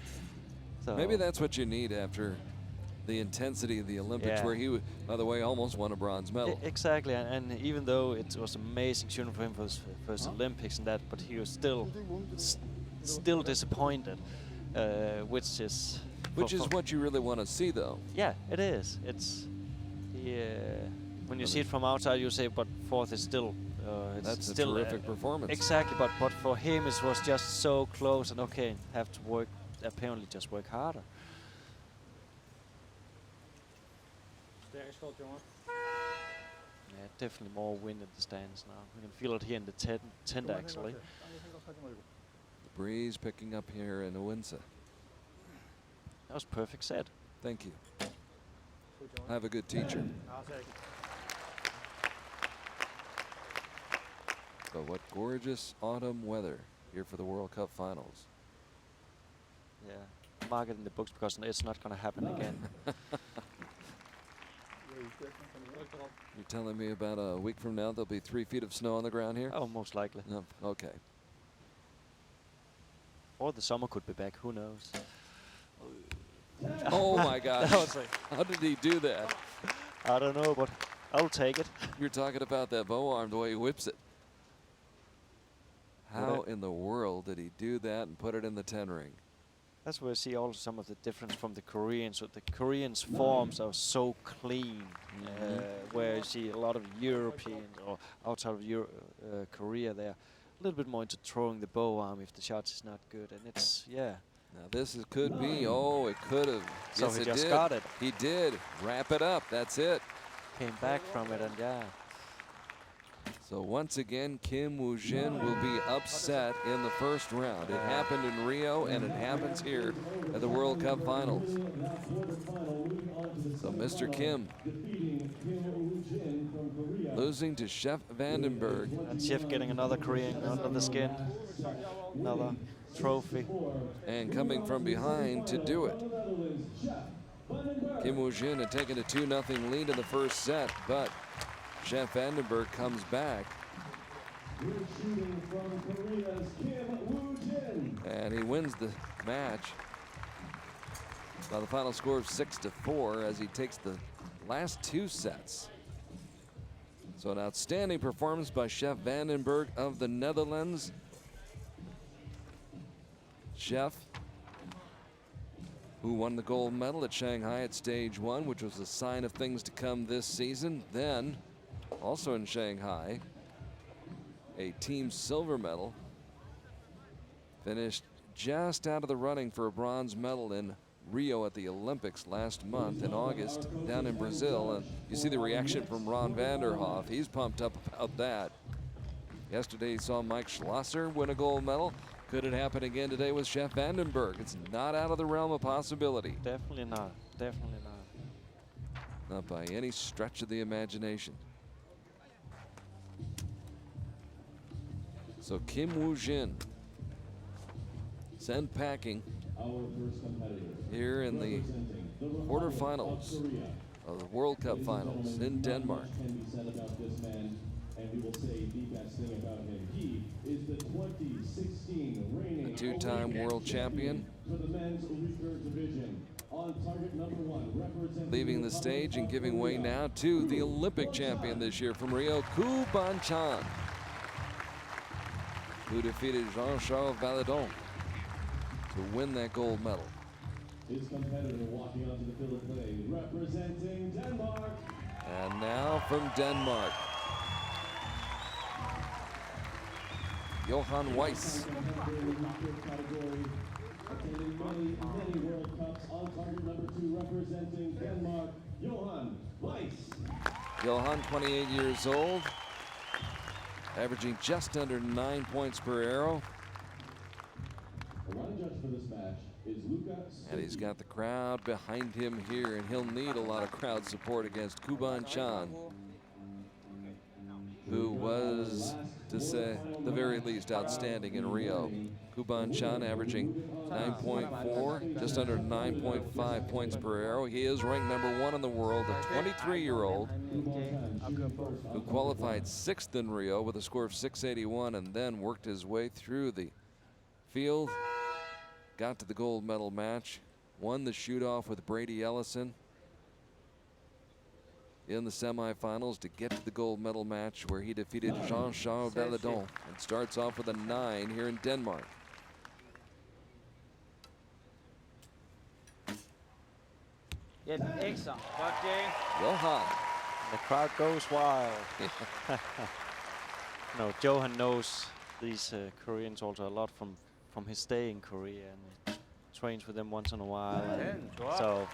So Maybe that's what you need after the intensity of the Olympics, where he, by the way, almost won a bronze medal. Exactly, and even though it was amazing shooting for him for his first Olympics and that, but he was still disappointed, which is what you really want to see, though. Yeah, it is. It's when you see it from outside, you say, but fourth is still. That's still a terrific performance. Exactly, but for him it was just so close, and okay, have to work. Apparently, just work harder. Yeah, definitely more wind in the stands now. We can feel it here in the tent actually. The breeze picking up here in Odense. That was perfect set. Thank you. Have a good teacher. So what gorgeous autumn weather here for the World Cup finals. Yeah, mark it in the books because it's not going to happen again. You're telling me about a week from now there'll be 3 feet of snow on the ground here? Oh, most likely. No, okay. Or the summer could be back, who knows? Oh my gosh. How did he do that? I don't know, but I'll take it. You're talking about that bow arm, the way he whips it. How in the world did he do that and put it in the 10 ring? That's where I see also some of the difference from the Koreans. So the Koreans' forms are so clean, where you see a lot of Europeans or outside of Korea, they're a little bit more into throwing the bow arm if the shot is not good. And it's, Now this could be, oh, it could have. So yes, he it just did. got it. He did. Wrap it up. That's it. Came back from it, and So once again, Kim Woo-jin will be upset in the first round. It happened in Rio, and it happens here at the World Cup Finals. So Mr. Kim losing to Chef Vandenberg. And Chef getting another Korean under the skin, another trophy. And coming from behind to do it. Kim Woo-jin had taken a 2-0 lead in the first set, but Chef Vandenberg comes back. And he wins the match by the final score of 6-4 as he takes the last 2 sets. So an outstanding performance by Chef Vandenberg of the Netherlands. Chef, who won the gold medal at Shanghai at stage 1, which was a sign of things to come this season. Then, also in Shanghai, a team silver medal. Finished just out of the running for a bronze medal in Rio at the Olympics last month in August down in Brazil. And you see the reaction from Ron Vanderhoff. He's pumped up about that. Yesterday he saw Mike Schlosser win a gold medal. Could it happen again today with Chef Vandenberg? It's not out of the realm of possibility. Definitely not. Definitely not. Not by any stretch of the imagination. So Kim Woo-jin sent packing here in the quarterfinals of the World Cup Finals in Denmark. And we will say the best thing about him. He is the 2016 reigning two-time world champion. For the men's Recurve division. On target number 1, leaving the stage and giving way now to the Olympic champion this year from Rio, Koo Ban-chan, who defeated Jean-Charles Valadon to win that gold medal. His competitor walking onto the field of play, representing Denmark. And now from Denmark, Johan Weiss. Attending many World Cups, on target number 2, representing Denmark, Johan Weiss. Johan, 28 years old, averaging just under 9 points per arrow. The line judge for this match is Luca. And he's got the crowd behind him here, and he'll need a lot of crowd support against Koo Ban-chan. was, to say the very least, outstanding in Rio. Kuban Chan averaging 9.4, just under 9.5 points per arrow. He is ranked #1 in the world, a 23-year-old who qualified 6th in Rio with a score of 681 and then worked his way through the field, got to the gold medal match, won the shoot-off with Brady Ellison in the semifinals to get to the gold medal match where he defeated Jean-Charles Belladon and starts off with a 9 here in Denmark. Johan. The crowd goes wild. No, Johan knows these Koreans also a lot from his stay in Korea, and he trains with them once in a while. And so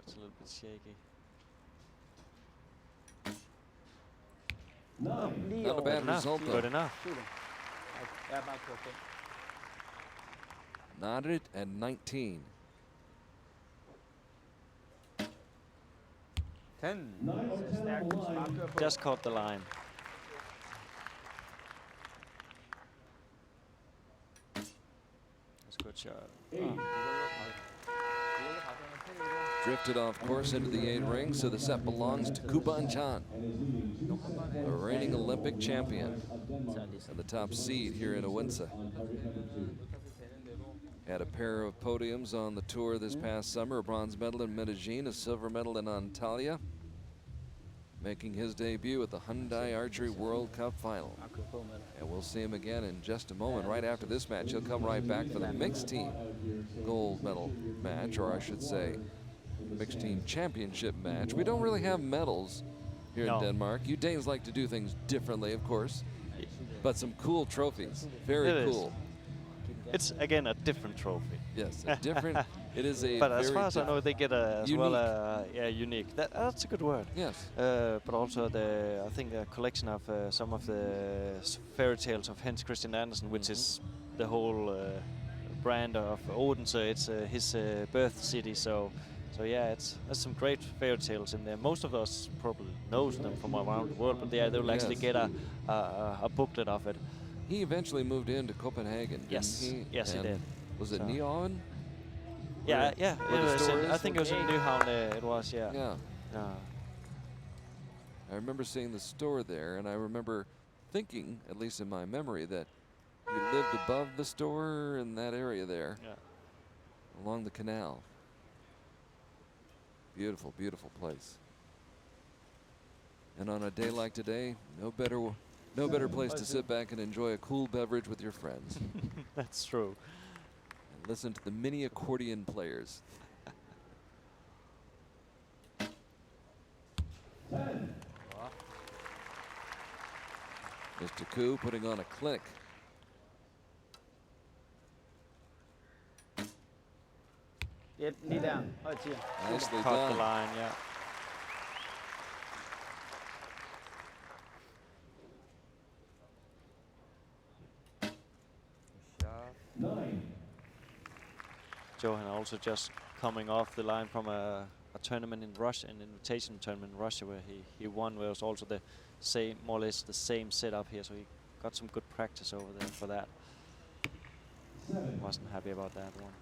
it's a little bit shaky. Not a bad result, though. Good enough. Knotted at 19. 10. Just caught the line. That's a good shot. Drifted off course into the 8 ring, so the set belongs to Kuban Chan, a reigning Olympic champion and the top seed here in Odense. Had a pair of podiums on the tour this past summer, a bronze medal in Medellin, a silver medal in Antalya, making his debut at the Hyundai Archery World Cup final. And we'll see him again in just a moment. Right after this match, he'll come right back for the mixed team gold medal match, or I should say mixed team championship match. We don't really have medals here in Denmark. You Danes like to do things differently, of course, but some cool trophies. Very cool. It's again a different trophy. Yes, a different. It is a. But as far as I know, they get as unique. well unique. That's a good word. Yes. But also I think a collection of some of the fairy tales of Hans Christian Andersen, which is the whole brand of Odense. It's his birth city. So yeah, there's some great fairy tales in there. Most of us probably knows them from around the world, but they'll actually get a booklet of it. He eventually moved into Copenhagen. Yes, didn't he? yes, he did. Was it Neon? Yeah. where the store is? I think it was in Nyhavn. It was, yeah. Yeah. I remember seeing the store there, and I remember thinking, at least in my memory, that he lived above the store in that area there, along the canal. Beautiful, beautiful place. And on a day like today, no better place to sit back and enjoy a cool beverage with your friends. That's true. And listen to the mini accordion players. Mr. Koo putting on a clinic. Nicely Caught done. the line, yeah. Johan also just coming off the line from a tournament in Russia, an invitation tournament in Russia, where he won. Where it was also the same, more or less the same setup here, so he got some good practice over there for that. Wasn't happy about that one.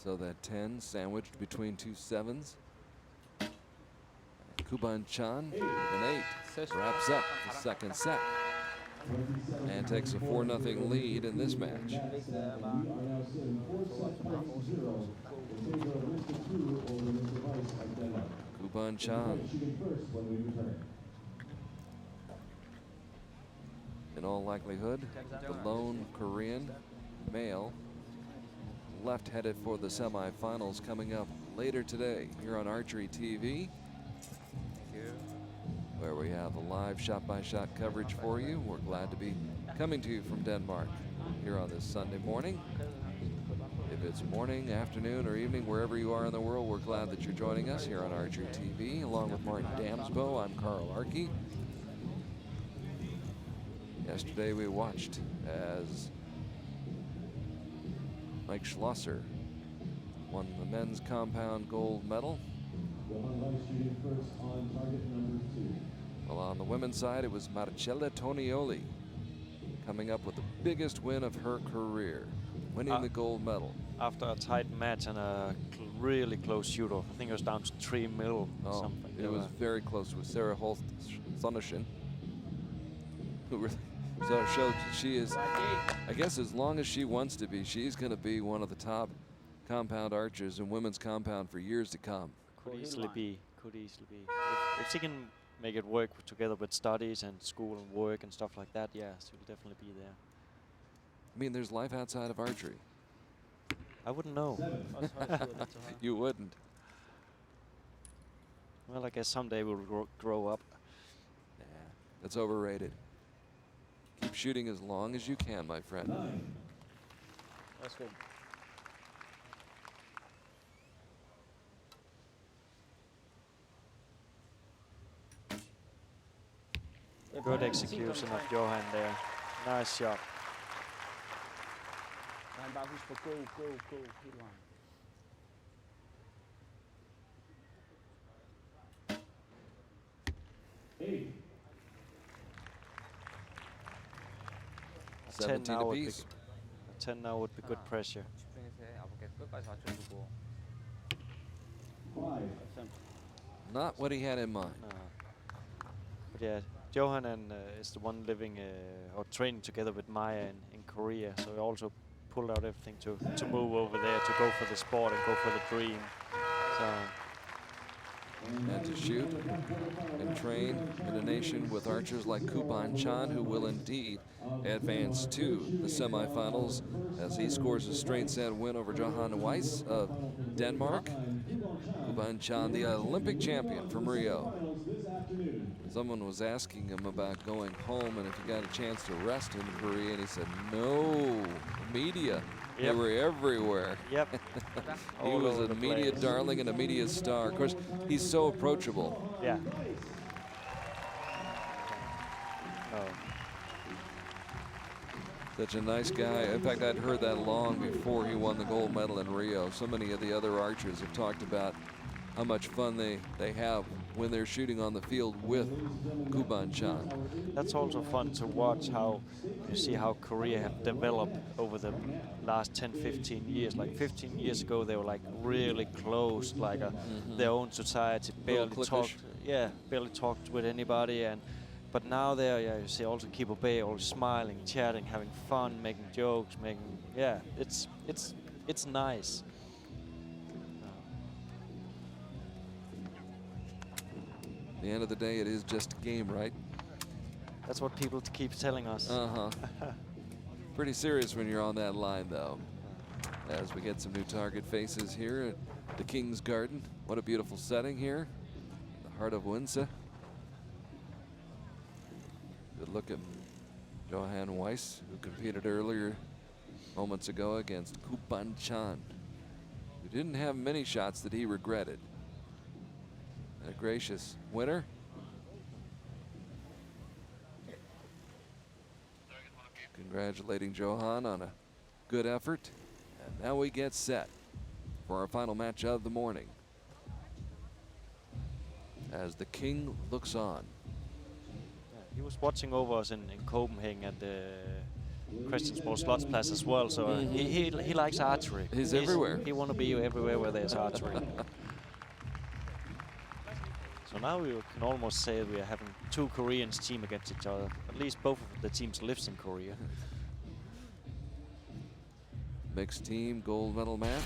So that 10 sandwiched between 2 7s. Kuban Chan with an 8 wraps up the second set and takes a 4-0 lead in this match. Kuban Chan, in all likelihood, the lone Korean male left headed for the semifinals coming up later today here on Archery TV, where we have a live shot-by-shot coverage for you. We're glad to be coming to you from Denmark here on this Sunday morning. If it's morning, afternoon, or evening, wherever you are in the world, we're glad that you're joining us here on Archery TV. Along with Martin Damsbo, I'm Carl Archie. Yesterday we watched as Mike Schlosser won the men's compound gold medal. Johan Weiss shooting first on target number 2. Well, on the women's side, it was Marcella Tonioli coming up with the biggest win of her career, winning the gold medal. After a tight match and a really close shoot-off. I think it was down to 3 mil or something. It was very close with Sarah Holst Sonneshin, who really so showed she is, I guess as long as she wants to be, she's going to be one of the top compound archers in women's compound for years to come. Could easily be. Could easily be. If she can make it work together with studies and school and work and stuff like that, yeah, she'll definitely be there. I mean, there's life outside of archery. I wouldn't know. You wouldn't. Well, I guess someday we'll grow up. Nah, that's overrated. Keep shooting as long as you can, my friend. That's good. Good execution of Johan there. Nice shot. And that was for go, good one. Eight. 17 now would be, apiece. 10 now would be good pressure. Five. Not what he had in mind. No. But yeah, Johan is the one living or training together with Maya in Korea, so he also pulled out everything to move over there, to go for the sport and go for the dream. So And to shoot and train in a nation with archers like Kuban Chan, who will indeed advance to the semifinals as he scores a straight set win over Johan Weiss of Denmark. Kuban Chan, the Olympic champion from Rio. Someone was asking him about going home and if he got a chance to rest in Korea, and he said, no, media. They Yep. were everywhere. yep. He All was over a the media place. darling and a media star. Of course, he's so approachable. Yeah. Oh. Such a nice guy. In fact, I'd heard that long before he won the gold medal in Rio. So many of the other archers have talked about how much fun they have when they're shooting on the field with Kuban Chan. That's also fun to watch, how you see how Korea have developed over the last 10, 15 years. Like 15 years ago, they were like really closed, like their own society, barely cliquish. barely talked with anybody. But now they're, you see also Kibo Bay, all smiling, chatting, having fun, making jokes, it's nice. At the end of the day, it is just a game, right? That's what people keep telling us. Pretty serious when you're on that line, though. As we get some new target faces here at the King's Garden. What a beautiful setting here, in the heart of Odense. Good look at Johan Weiss, who competed earlier moments ago against Kuban Chan, who didn't have many shots that he regretted. And a gracious winner. Congratulating Johan on a good effort. And now we get set for our final match of the morning, as the King looks on. He was watching over us in Copenhagen at the Christiansborg Slotsplads as well, so he likes archery. He's everywhere. He want to be everywhere where there's archery. So now we can almost say we are having two Koreans team against each other. At least both of the teams lives in Korea. Mixed team gold medal match,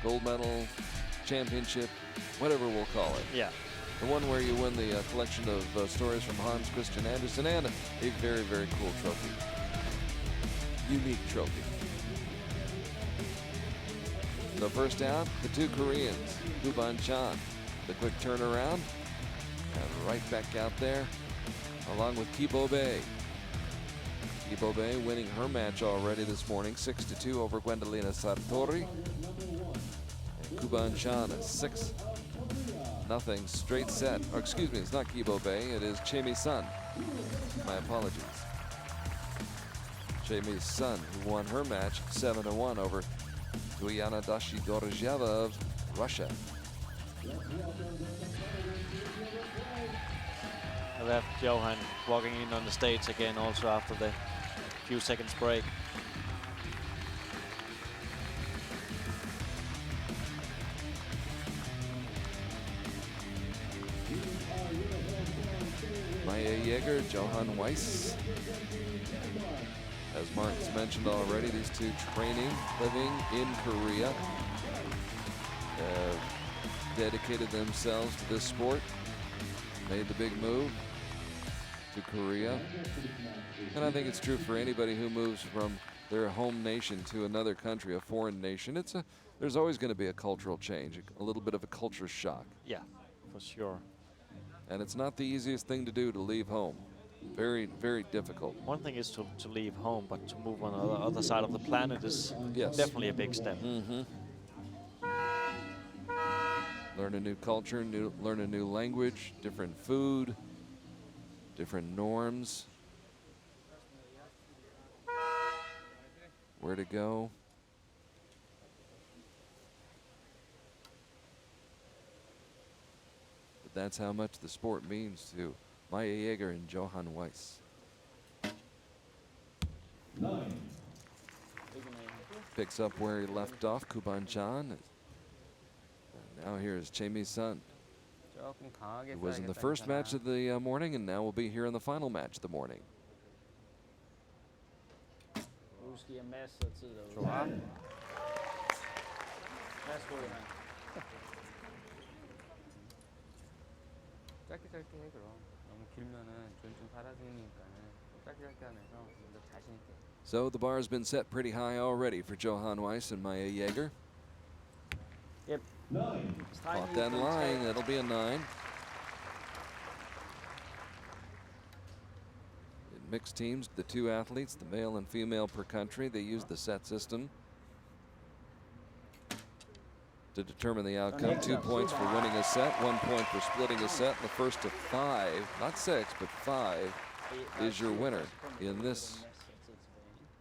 gold medal championship, whatever we'll call it. Yeah. The one where you win the collection of stories from Hans Christian Andersen and a very, very cool trophy. Unique trophy. So first out, the two Koreans, Kuban Chan. The quick turnaround, and right back out there, along with Kibo Bay. Kibo Bay winning her match already this morning, 6-2 over Gwendolina Sartorii. And Kuban Chan, a 6-0 straight set. Or excuse me, it's not Kibo Bay, it is Chemi Sun. My apologies. Jamie's son, who won her match 7-1 over Guyana Dashi Dorjeva of Russia. We have Johan walking in on the stage again also after the few seconds break. Maya Jerger, Johan Weiss. As Mark's mentioned already, these two training, living in Korea, have dedicated themselves to this sport, made the big move to Korea. And I think it's true for anybody who moves from their home nation to another country, a foreign nation. There's always going to be a cultural change, a little bit of a culture shock. Yeah, for sure. And it's not the easiest thing to do, to leave home. Very, very difficult. One thing is to leave home, but to move on the other side of the planet is definitely a big step. Learn a new culture, learn a new language, different food, different norms. Where to go. But that's how much the sport means to Maya Jerger and Johan Weiss. 9. Picks up where he left off, Kuban Chan. Now here's Jamie's son, who was in the first match of the morning and now will be here in the final match of the morning. 짧게 해 그럼. 너무 길면은 좀 사라지니까는 짧게 하면서 좀 더 자신 있게. So the bar's been set pretty high already for Johan Weiss and Maya Jerger. Yep. 9. Caught that line, that'll be a 9. In mixed teams, the two athletes, the male and female per country, they use the set system to determine the outcome. 2 points for winning a set, 1 point for splitting a set. The first of 5, not 6, but 5 is your winner in this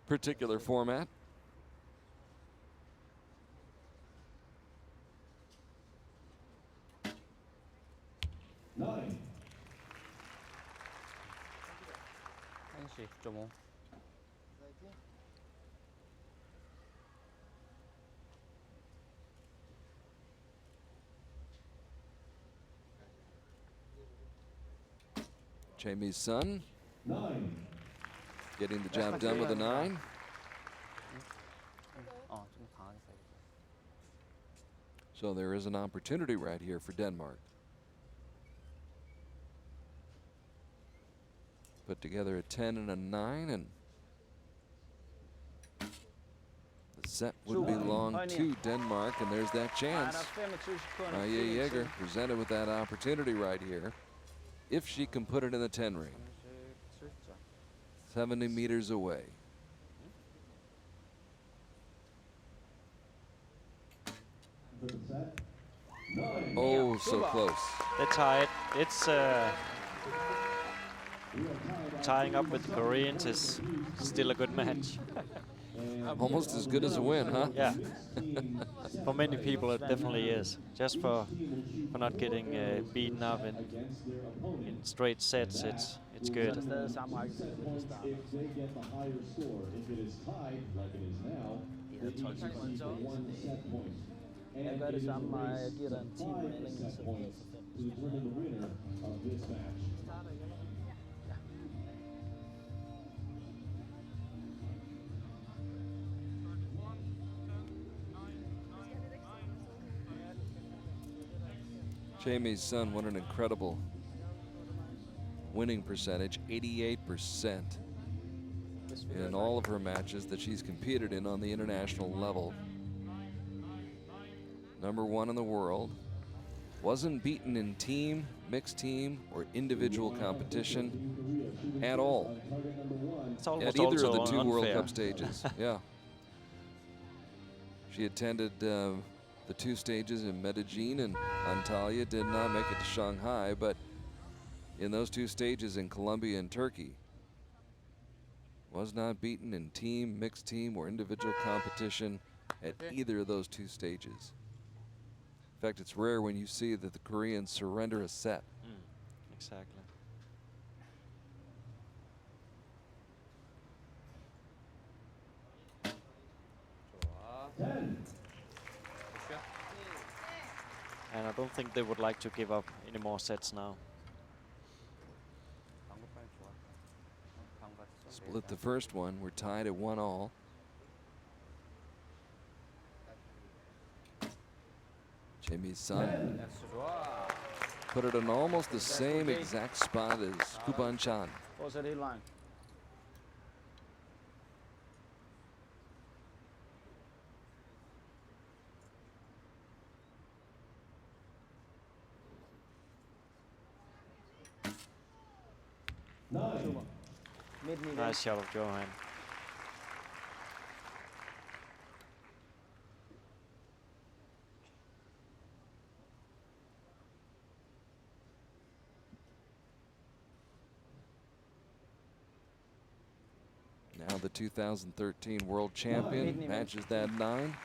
particular format. Nine. 1시 9.5. Jamie's son 9. getting the job done with a 9. 좀 강하게 써야겠다. So there is an opportunity right here for Denmark. Put together a 10 and a 9, and the set would belong to Denmark, and there's that chance. Maya Jerger presented with that opportunity right here, if she can put it in the 10 ring. 70 meters away. Oh, so close. They tied. It's tying up with the Koreans is still a good match. Almost as good as a win, huh? Yeah. For many people, it definitely is. Just for not getting beaten up in straight sets, it's good. If they get the higher score, if it is tied like it is now, they each receive a 1 set point. And it is a race of 5 set points to determine the winner of this match. Jamie's son, what an incredible winning percentage, 88% in all of her matches that she's competed in on the international level. #1 in the world. Wasn't beaten in team, mixed team, or individual competition at all. It's almost At either of the also two World unfair. Cup stages. Yeah. She attended the 2 stages in Medellin and Antalya, did not make it to Shanghai, but in those 2 stages in Colombia and Turkey, Was not beaten in team, mixed team, or individual competition at either of those two stages. In fact, it's rare when you see that the Koreans surrender a set. Exactly. And I don't think they would like to give up any more sets now. Split the first one. We're tied at 1-all. Jimmy's son put it in almost the same exact spot as Kuban Chan. Fortsæt hele vejen. Super. Midten i den. Nice shot of Johan. Now the 2013 world champion matches that 9.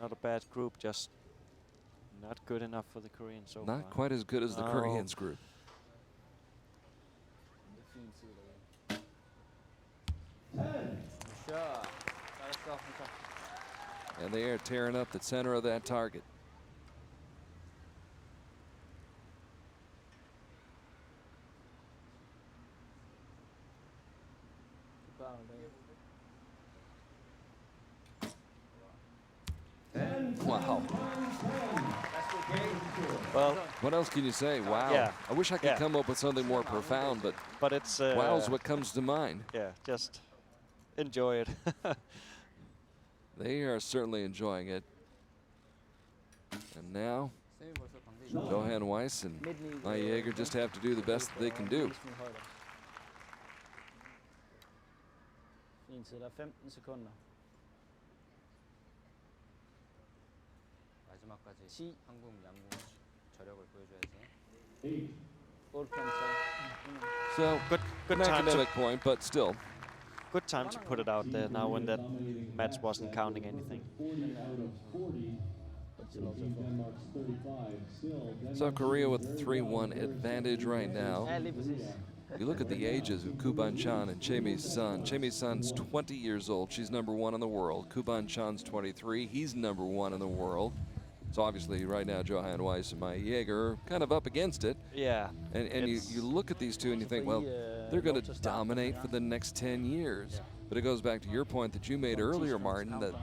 Not a bad group, just not good enough for the Koreans so far. Not quite as good as the Koreans group. And they are tearing up the center of that target. Wow. Well, what else can you say? Wow. Yeah. I wish I could come up with something more profound, but it's wow's what comes to mind. Yeah, just enjoy it. They are certainly enjoying it. And now Johan Weiss and Jerger just have to do the best that they can do. Fin tid, der er 15 sekunder. 마지막까지 10. 한국 양궁 저력을 보여줘야지. 8.3. So good an time academic point, but still. Good time to put it out there now when that match wasn't counting anything. South Korea with a 3-1 advantage right now. Ja, lige præcis. You look at the ages of Kuban Chan and Chemi's son. Chemi's son's 20 years old. She's #1 in the world. Kuban Chan's 23. He's #1 in the world. So obviously right now Johan Weiss and Jerger are kind of up against it. Yeah. And you look at these two and you think, well, they're going to dominate for the next 10 years. Yeah. But it goes back to your point that you made earlier, Martin, that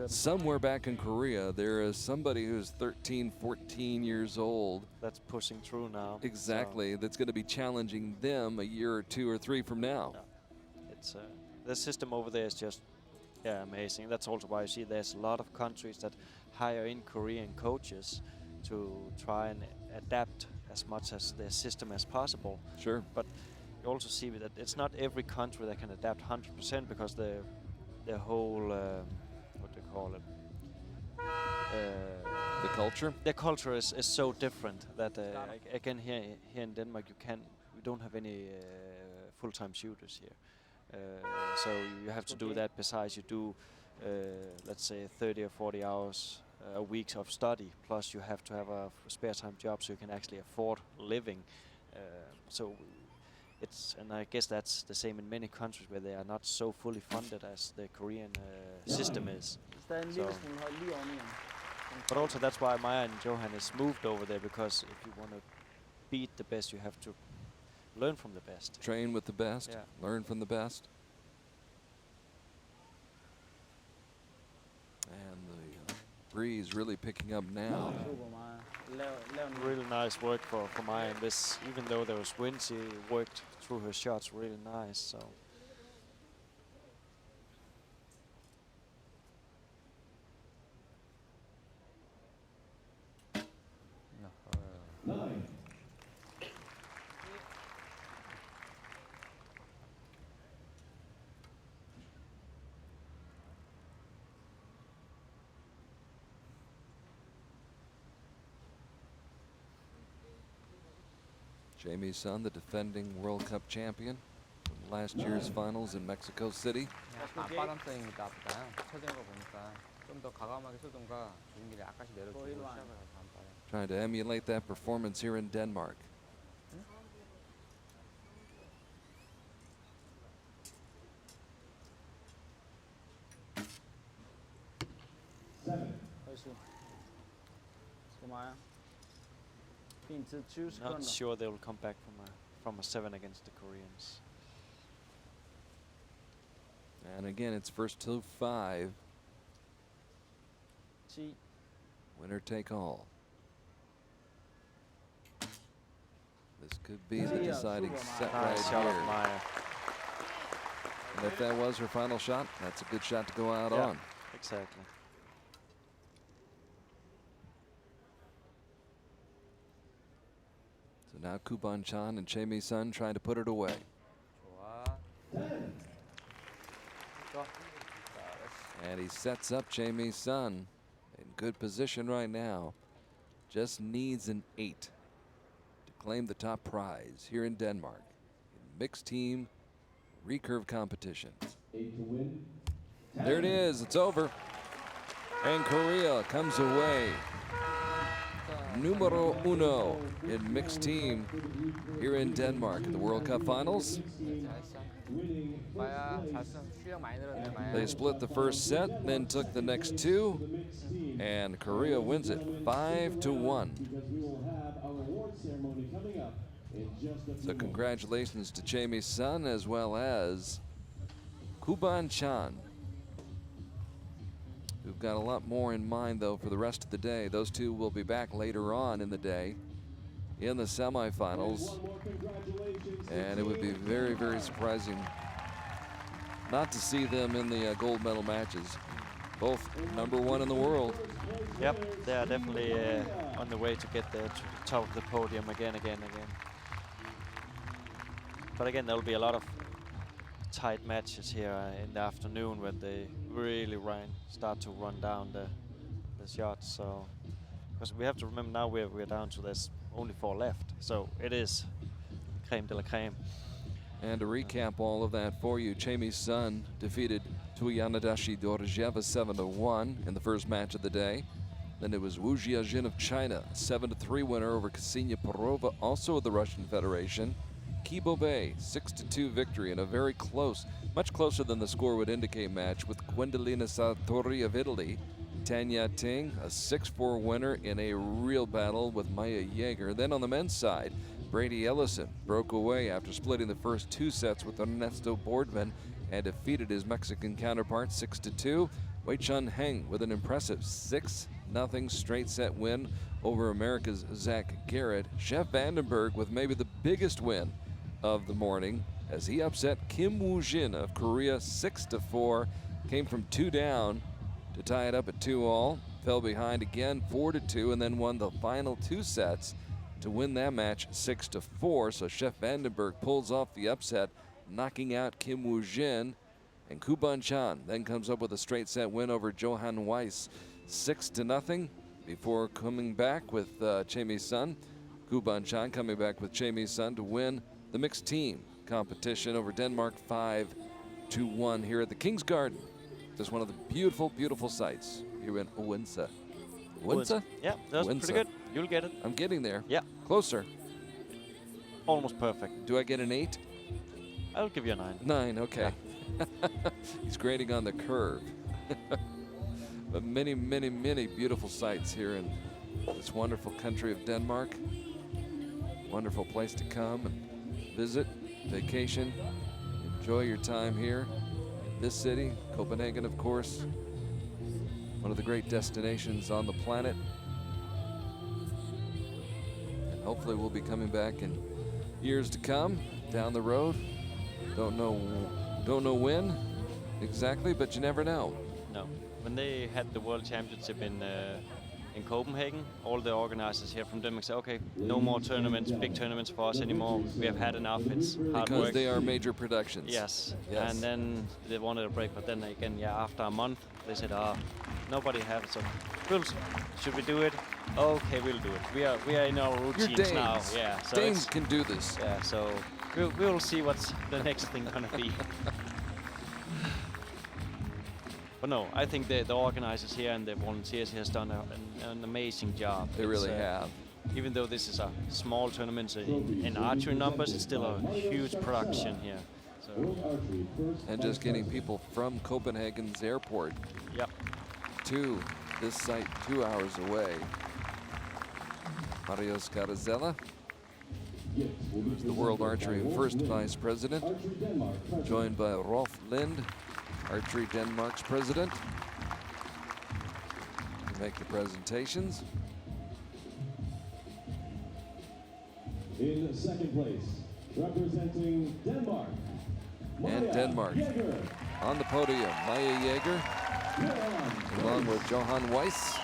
somewhere back in Korea there is somebody who's 13, 14 years old. That's pushing through now. Exactly. So that's going to be challenging them a year or 2 or 3 from now. Yeah. It's the system over there is just amazing. That's also why you see there's a lot of countries that hire in Korean coaches to try and adapt as much as their system as possible. Sure. But you also see that it's not every country that can adapt 100% because the whole what do you call it? The culture. The culture is so different that again here in Denmark we don't have any full-time shooters here. So you have to do that. Besides, you do let's say 30 or 40 hours a week of study. Plus, you have to have a spare time job so you can actually afford living. And I guess that's the same in many countries where they are not so fully funded as the Korean system is. So, but also that's why Maya and Johan is moved over there, because if you want to beat the best, you have to learn from the best. Train with the best, learn from the best. And the breeze really picking up now. Really nice work for Maya in this. Even though there was wind, she worked through her shots really nice. So. Jamie Sun, the defending World Cup champion from last year's finals in Mexico City. 앞바람 스윙이 나쁘다요. 쳐지는 거 보니까 좀 더 과감하게 쏘던가 주인길에 약간씩 내려주고 시작을 하고 앞바람. Trying to emulate that performance here in Denmark. Not sure they will come back from a 7 against the Koreans. And again, it's first to 5. Winner take all. This could be the deciding set right Nice shot here. of Maya. And if that was her final shot, that's a good shot to go out on. Exactly. So now Kuban Chan and Chae Mi Sun trying to put it away. 좋아. 좋아. And he sets up Chae Mi Sun in good position right now. Just needs an 8 to claim the top prize here in Denmark in mixed team recurve competition. There it is. It's over. And Korea comes away numero uno in mixed team here in Denmark in the World Cup finals. 마야 잘했어. 실력 많이 늘었네 마야. They split the first set, then took the next 2, and Korea wins it 5-1. So congratulations to Chae Mi Sun as well as Kuban Chan. We've got a lot more in mind though for the rest of the day. Those two will be back later on in the day in the semifinals. And it would be very, very surprising not to see them in the gold medal matches. Both #1 in the world. Yep, they are definitely on the way to get there to the top of the podium again. But again, there will be a lot of tight matches here in the afternoon when they really start to run down the shots. So, because we have to remember now we're down to there's only 4 left. So it is crème de la crème. And to recap all of that for you, Chae Mi Sun defeated Tuyanadashi Dorjeva 7-1 in the first match of the day. Then it was Wu Jiajin of China, 7-3 winner over Ksenia Perova, also of the Russian Federation. Kibo Bay, 6-2 victory in a very close, much closer than the score would indicate match with Gwendolina Sartorii of Italy. Tanya Ting, a 6-4 winner in a real battle with Maya Jerger. Then on the men's side, Brady Ellison broke away after splitting the first 2 sets with Ernesto Bordman and defeated his Mexican counterpart 6-2. Wei Chun Heng with an impressive 6-0 straight set win over America's Zach Garrett. Chef Vandenberg with maybe the biggest win of the morning as he upset Kim Woo-jin of Korea 6-4. Came from 2 down to tie it up at 2-all. Fell behind again 4-2 and then won the final 2 sets to win that match 6-4. So Chef Vandenberg pulls off the upset, knocking out Kim Woo-jin. And Kuban Chan then comes up with a straight set win over Johan Weiss 6-0 before coming back with Chae Mi Sun. Kuban Chan coming back with Chae Mi Sun to win the mixed team competition over Denmark 5-1 here at the King's Garden. Just one of the beautiful, beautiful sights here in Odense. Odense? Yeah, that's Odense. pretty good. You'll get it. I'm getting there. Yeah. Closer. Almost perfect. Do I get an 8? I'll give you a 9. 9, okay. He's grading on the curve. But many, many, many beautiful sights here in this wonderful country of Denmark. Wonderful place to come and visit, vacation, enjoy your time here. This city, Copenhagen, of course, one of the great destinations on the planet. And hopefully we'll be coming back in years to come, down the road. Don't know when exactly, but you never know. No. When they had the World Championship in Copenhagen, all the organizers here from Denmark said, okay, no more tournaments, big tournaments for us anymore. We have had enough. It's hard Because work. they are major productions. Yes. Yes. And then they wanted a break, but then again, yeah, after a month, They said, nobody have it, so should we do it? Okay, we'll do it. We are in our routines now. Yeah, so Danes can do this. Yeah, so we'll see what's the next thing gonna be. But no, I think the organizers here and the volunteers here has done an amazing job. They really have. Even though this is a small tournament in archery numbers, it's still a huge production here. So. And just getting people from Copenhagen's airport to this site 2 hours away. Mario Scarazella, who's the World Archery First Vice President, joined by Rolf Lind, Archery Denmark's president, to make the presentations. In second place, representing Denmark. And Denmark on the podium, Maya Jerger, along with Johan Weiss.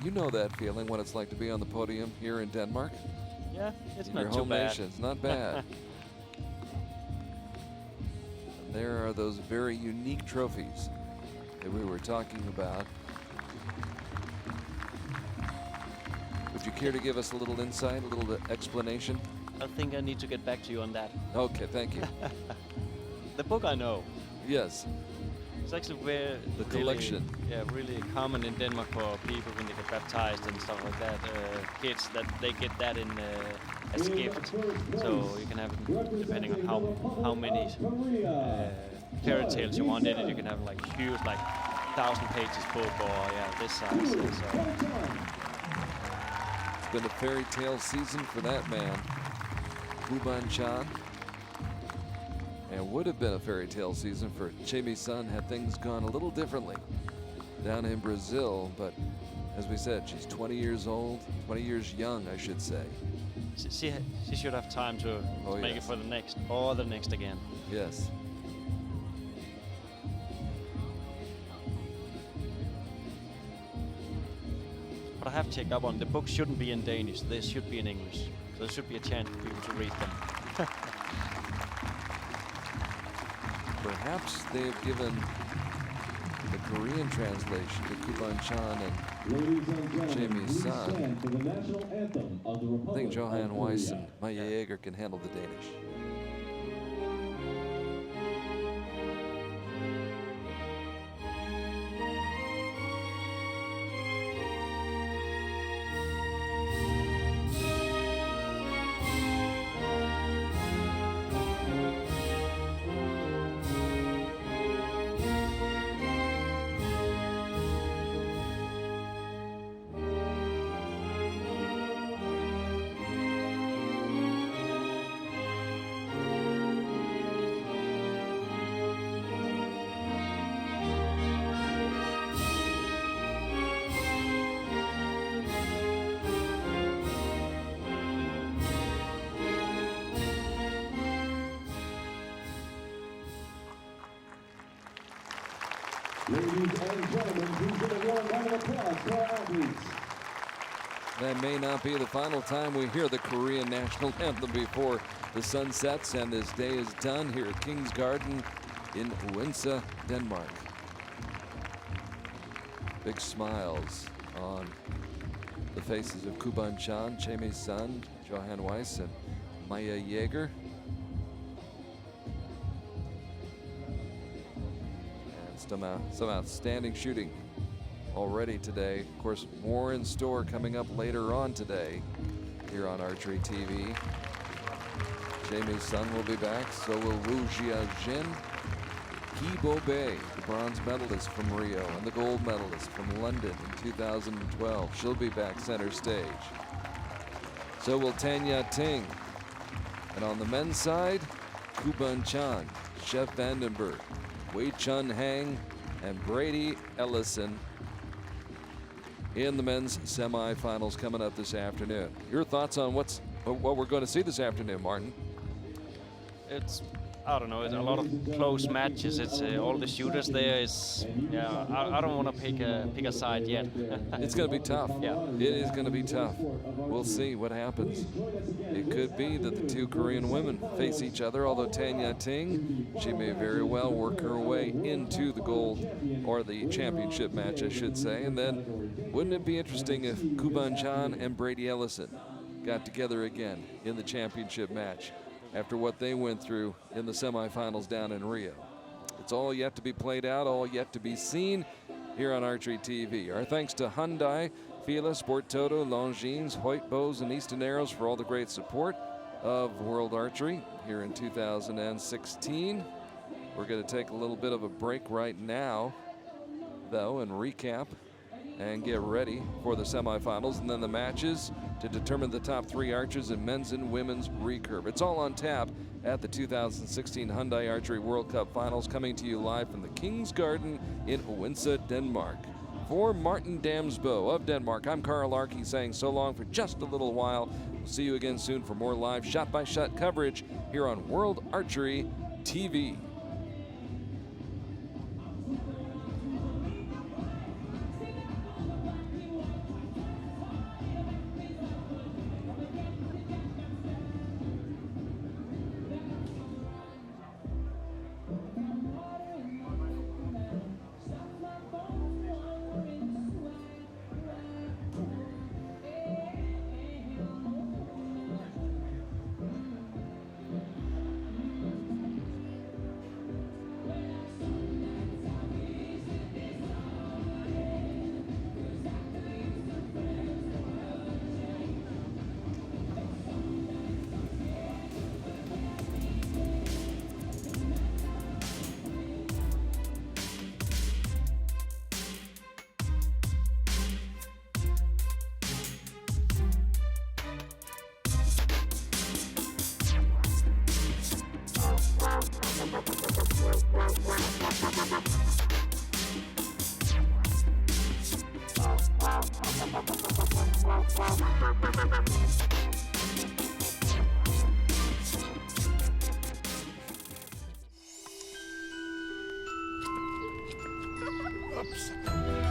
You know that feeling, what it's like to be on the podium here in Denmark. Yeah, it's in not your too home bad. nation. It's not bad. And there are those very unique trophies that we were talking about. Would you care to give us a little insight, a little explanation? I think I need to get back to you on that. Okay, thank you. The book I know. Yes. It's actually where the collection. Really common in Denmark for people when they get baptized and stuff like that. Kids that they get that in as a gift, so you can have them depending on how many fairy tales you want in it. You can have like huge, like 1,000 pages book or this size. So. It's been a fairy tale season for that man, Kuban Chan. And would have been a fairy tale season for Chemi Sun had things gone a little differently down in Brazil. But as we said, she's 20 years old, 20 years young, I should say. She should have time to make it for the next or the next again. Yes. But I have checked up on the books shouldn't be in Danish. They should be in English. So there should be a chance for people to read them. Perhaps they've given the Korean translation to Kuban Chan and Jamie Sun. I think Johan Weiss and Maya Jerger can handle the Danish. Ladies and gentlemen, please give a warm round of applause for our athletes. That may not be the final time we hear the Korean national anthem before the sun sets and this day is done here at King's Garden in Odense, Denmark. Big smiles on the faces of Kuban Chan, Chemi Sun, Johan Weiss, and Maya Jerger. Some outstanding shooting already today. Of course, more in store coming up later on today here on Archery TV. Jamie's son will be back, so will Wu Jiajin. Ki Bo Bei, the bronze medalist from Rio and the gold medalist from London in 2012. She'll be back center stage. So will Tanya Ting. And on the men's side, Kuban Chan, Chef Vandenberg, Wei Chun Hang, and Brady Ellison in the men's semifinals coming up this afternoon. Your thoughts on what we're going to see this afternoon, Martin? It's I don't know, it's a lot of close matches. It's all the shooters there. Is I don't want to pick a side yet. It's going to be tough. Yeah. It is going to be tough. We'll see what happens. It could be that the two Korean women face each other, although Tanya Ting, she may very well work her way into the gold, or the championship match, I should say. And then wouldn't it be interesting if Kuban Chan and Brady Ellison got together again in the championship match after what they went through in the semifinals down in Rio? It's all yet to be played out, all yet to be seen here on Archery TV. Our thanks to Hyundai, Fila, Sport Toto, Longines, Hoyt Bows, and Easton Arrows for all the great support of World Archery here in 2016. We're going to take a little bit of a break right now, though, and recap and get ready for the semifinals and then the matches to determine the top 3 archers in men's and women's recurve. It's all on tap at the 2016 Hyundai Archery World Cup Finals, coming to you live from the King's Garden in Odense, Denmark. For Martin Damsbo of Denmark, I'm Carl Arke saying so long for just a little while. We'll see you again soon for more live shot-by-shot coverage here on World Archery TV. Oops.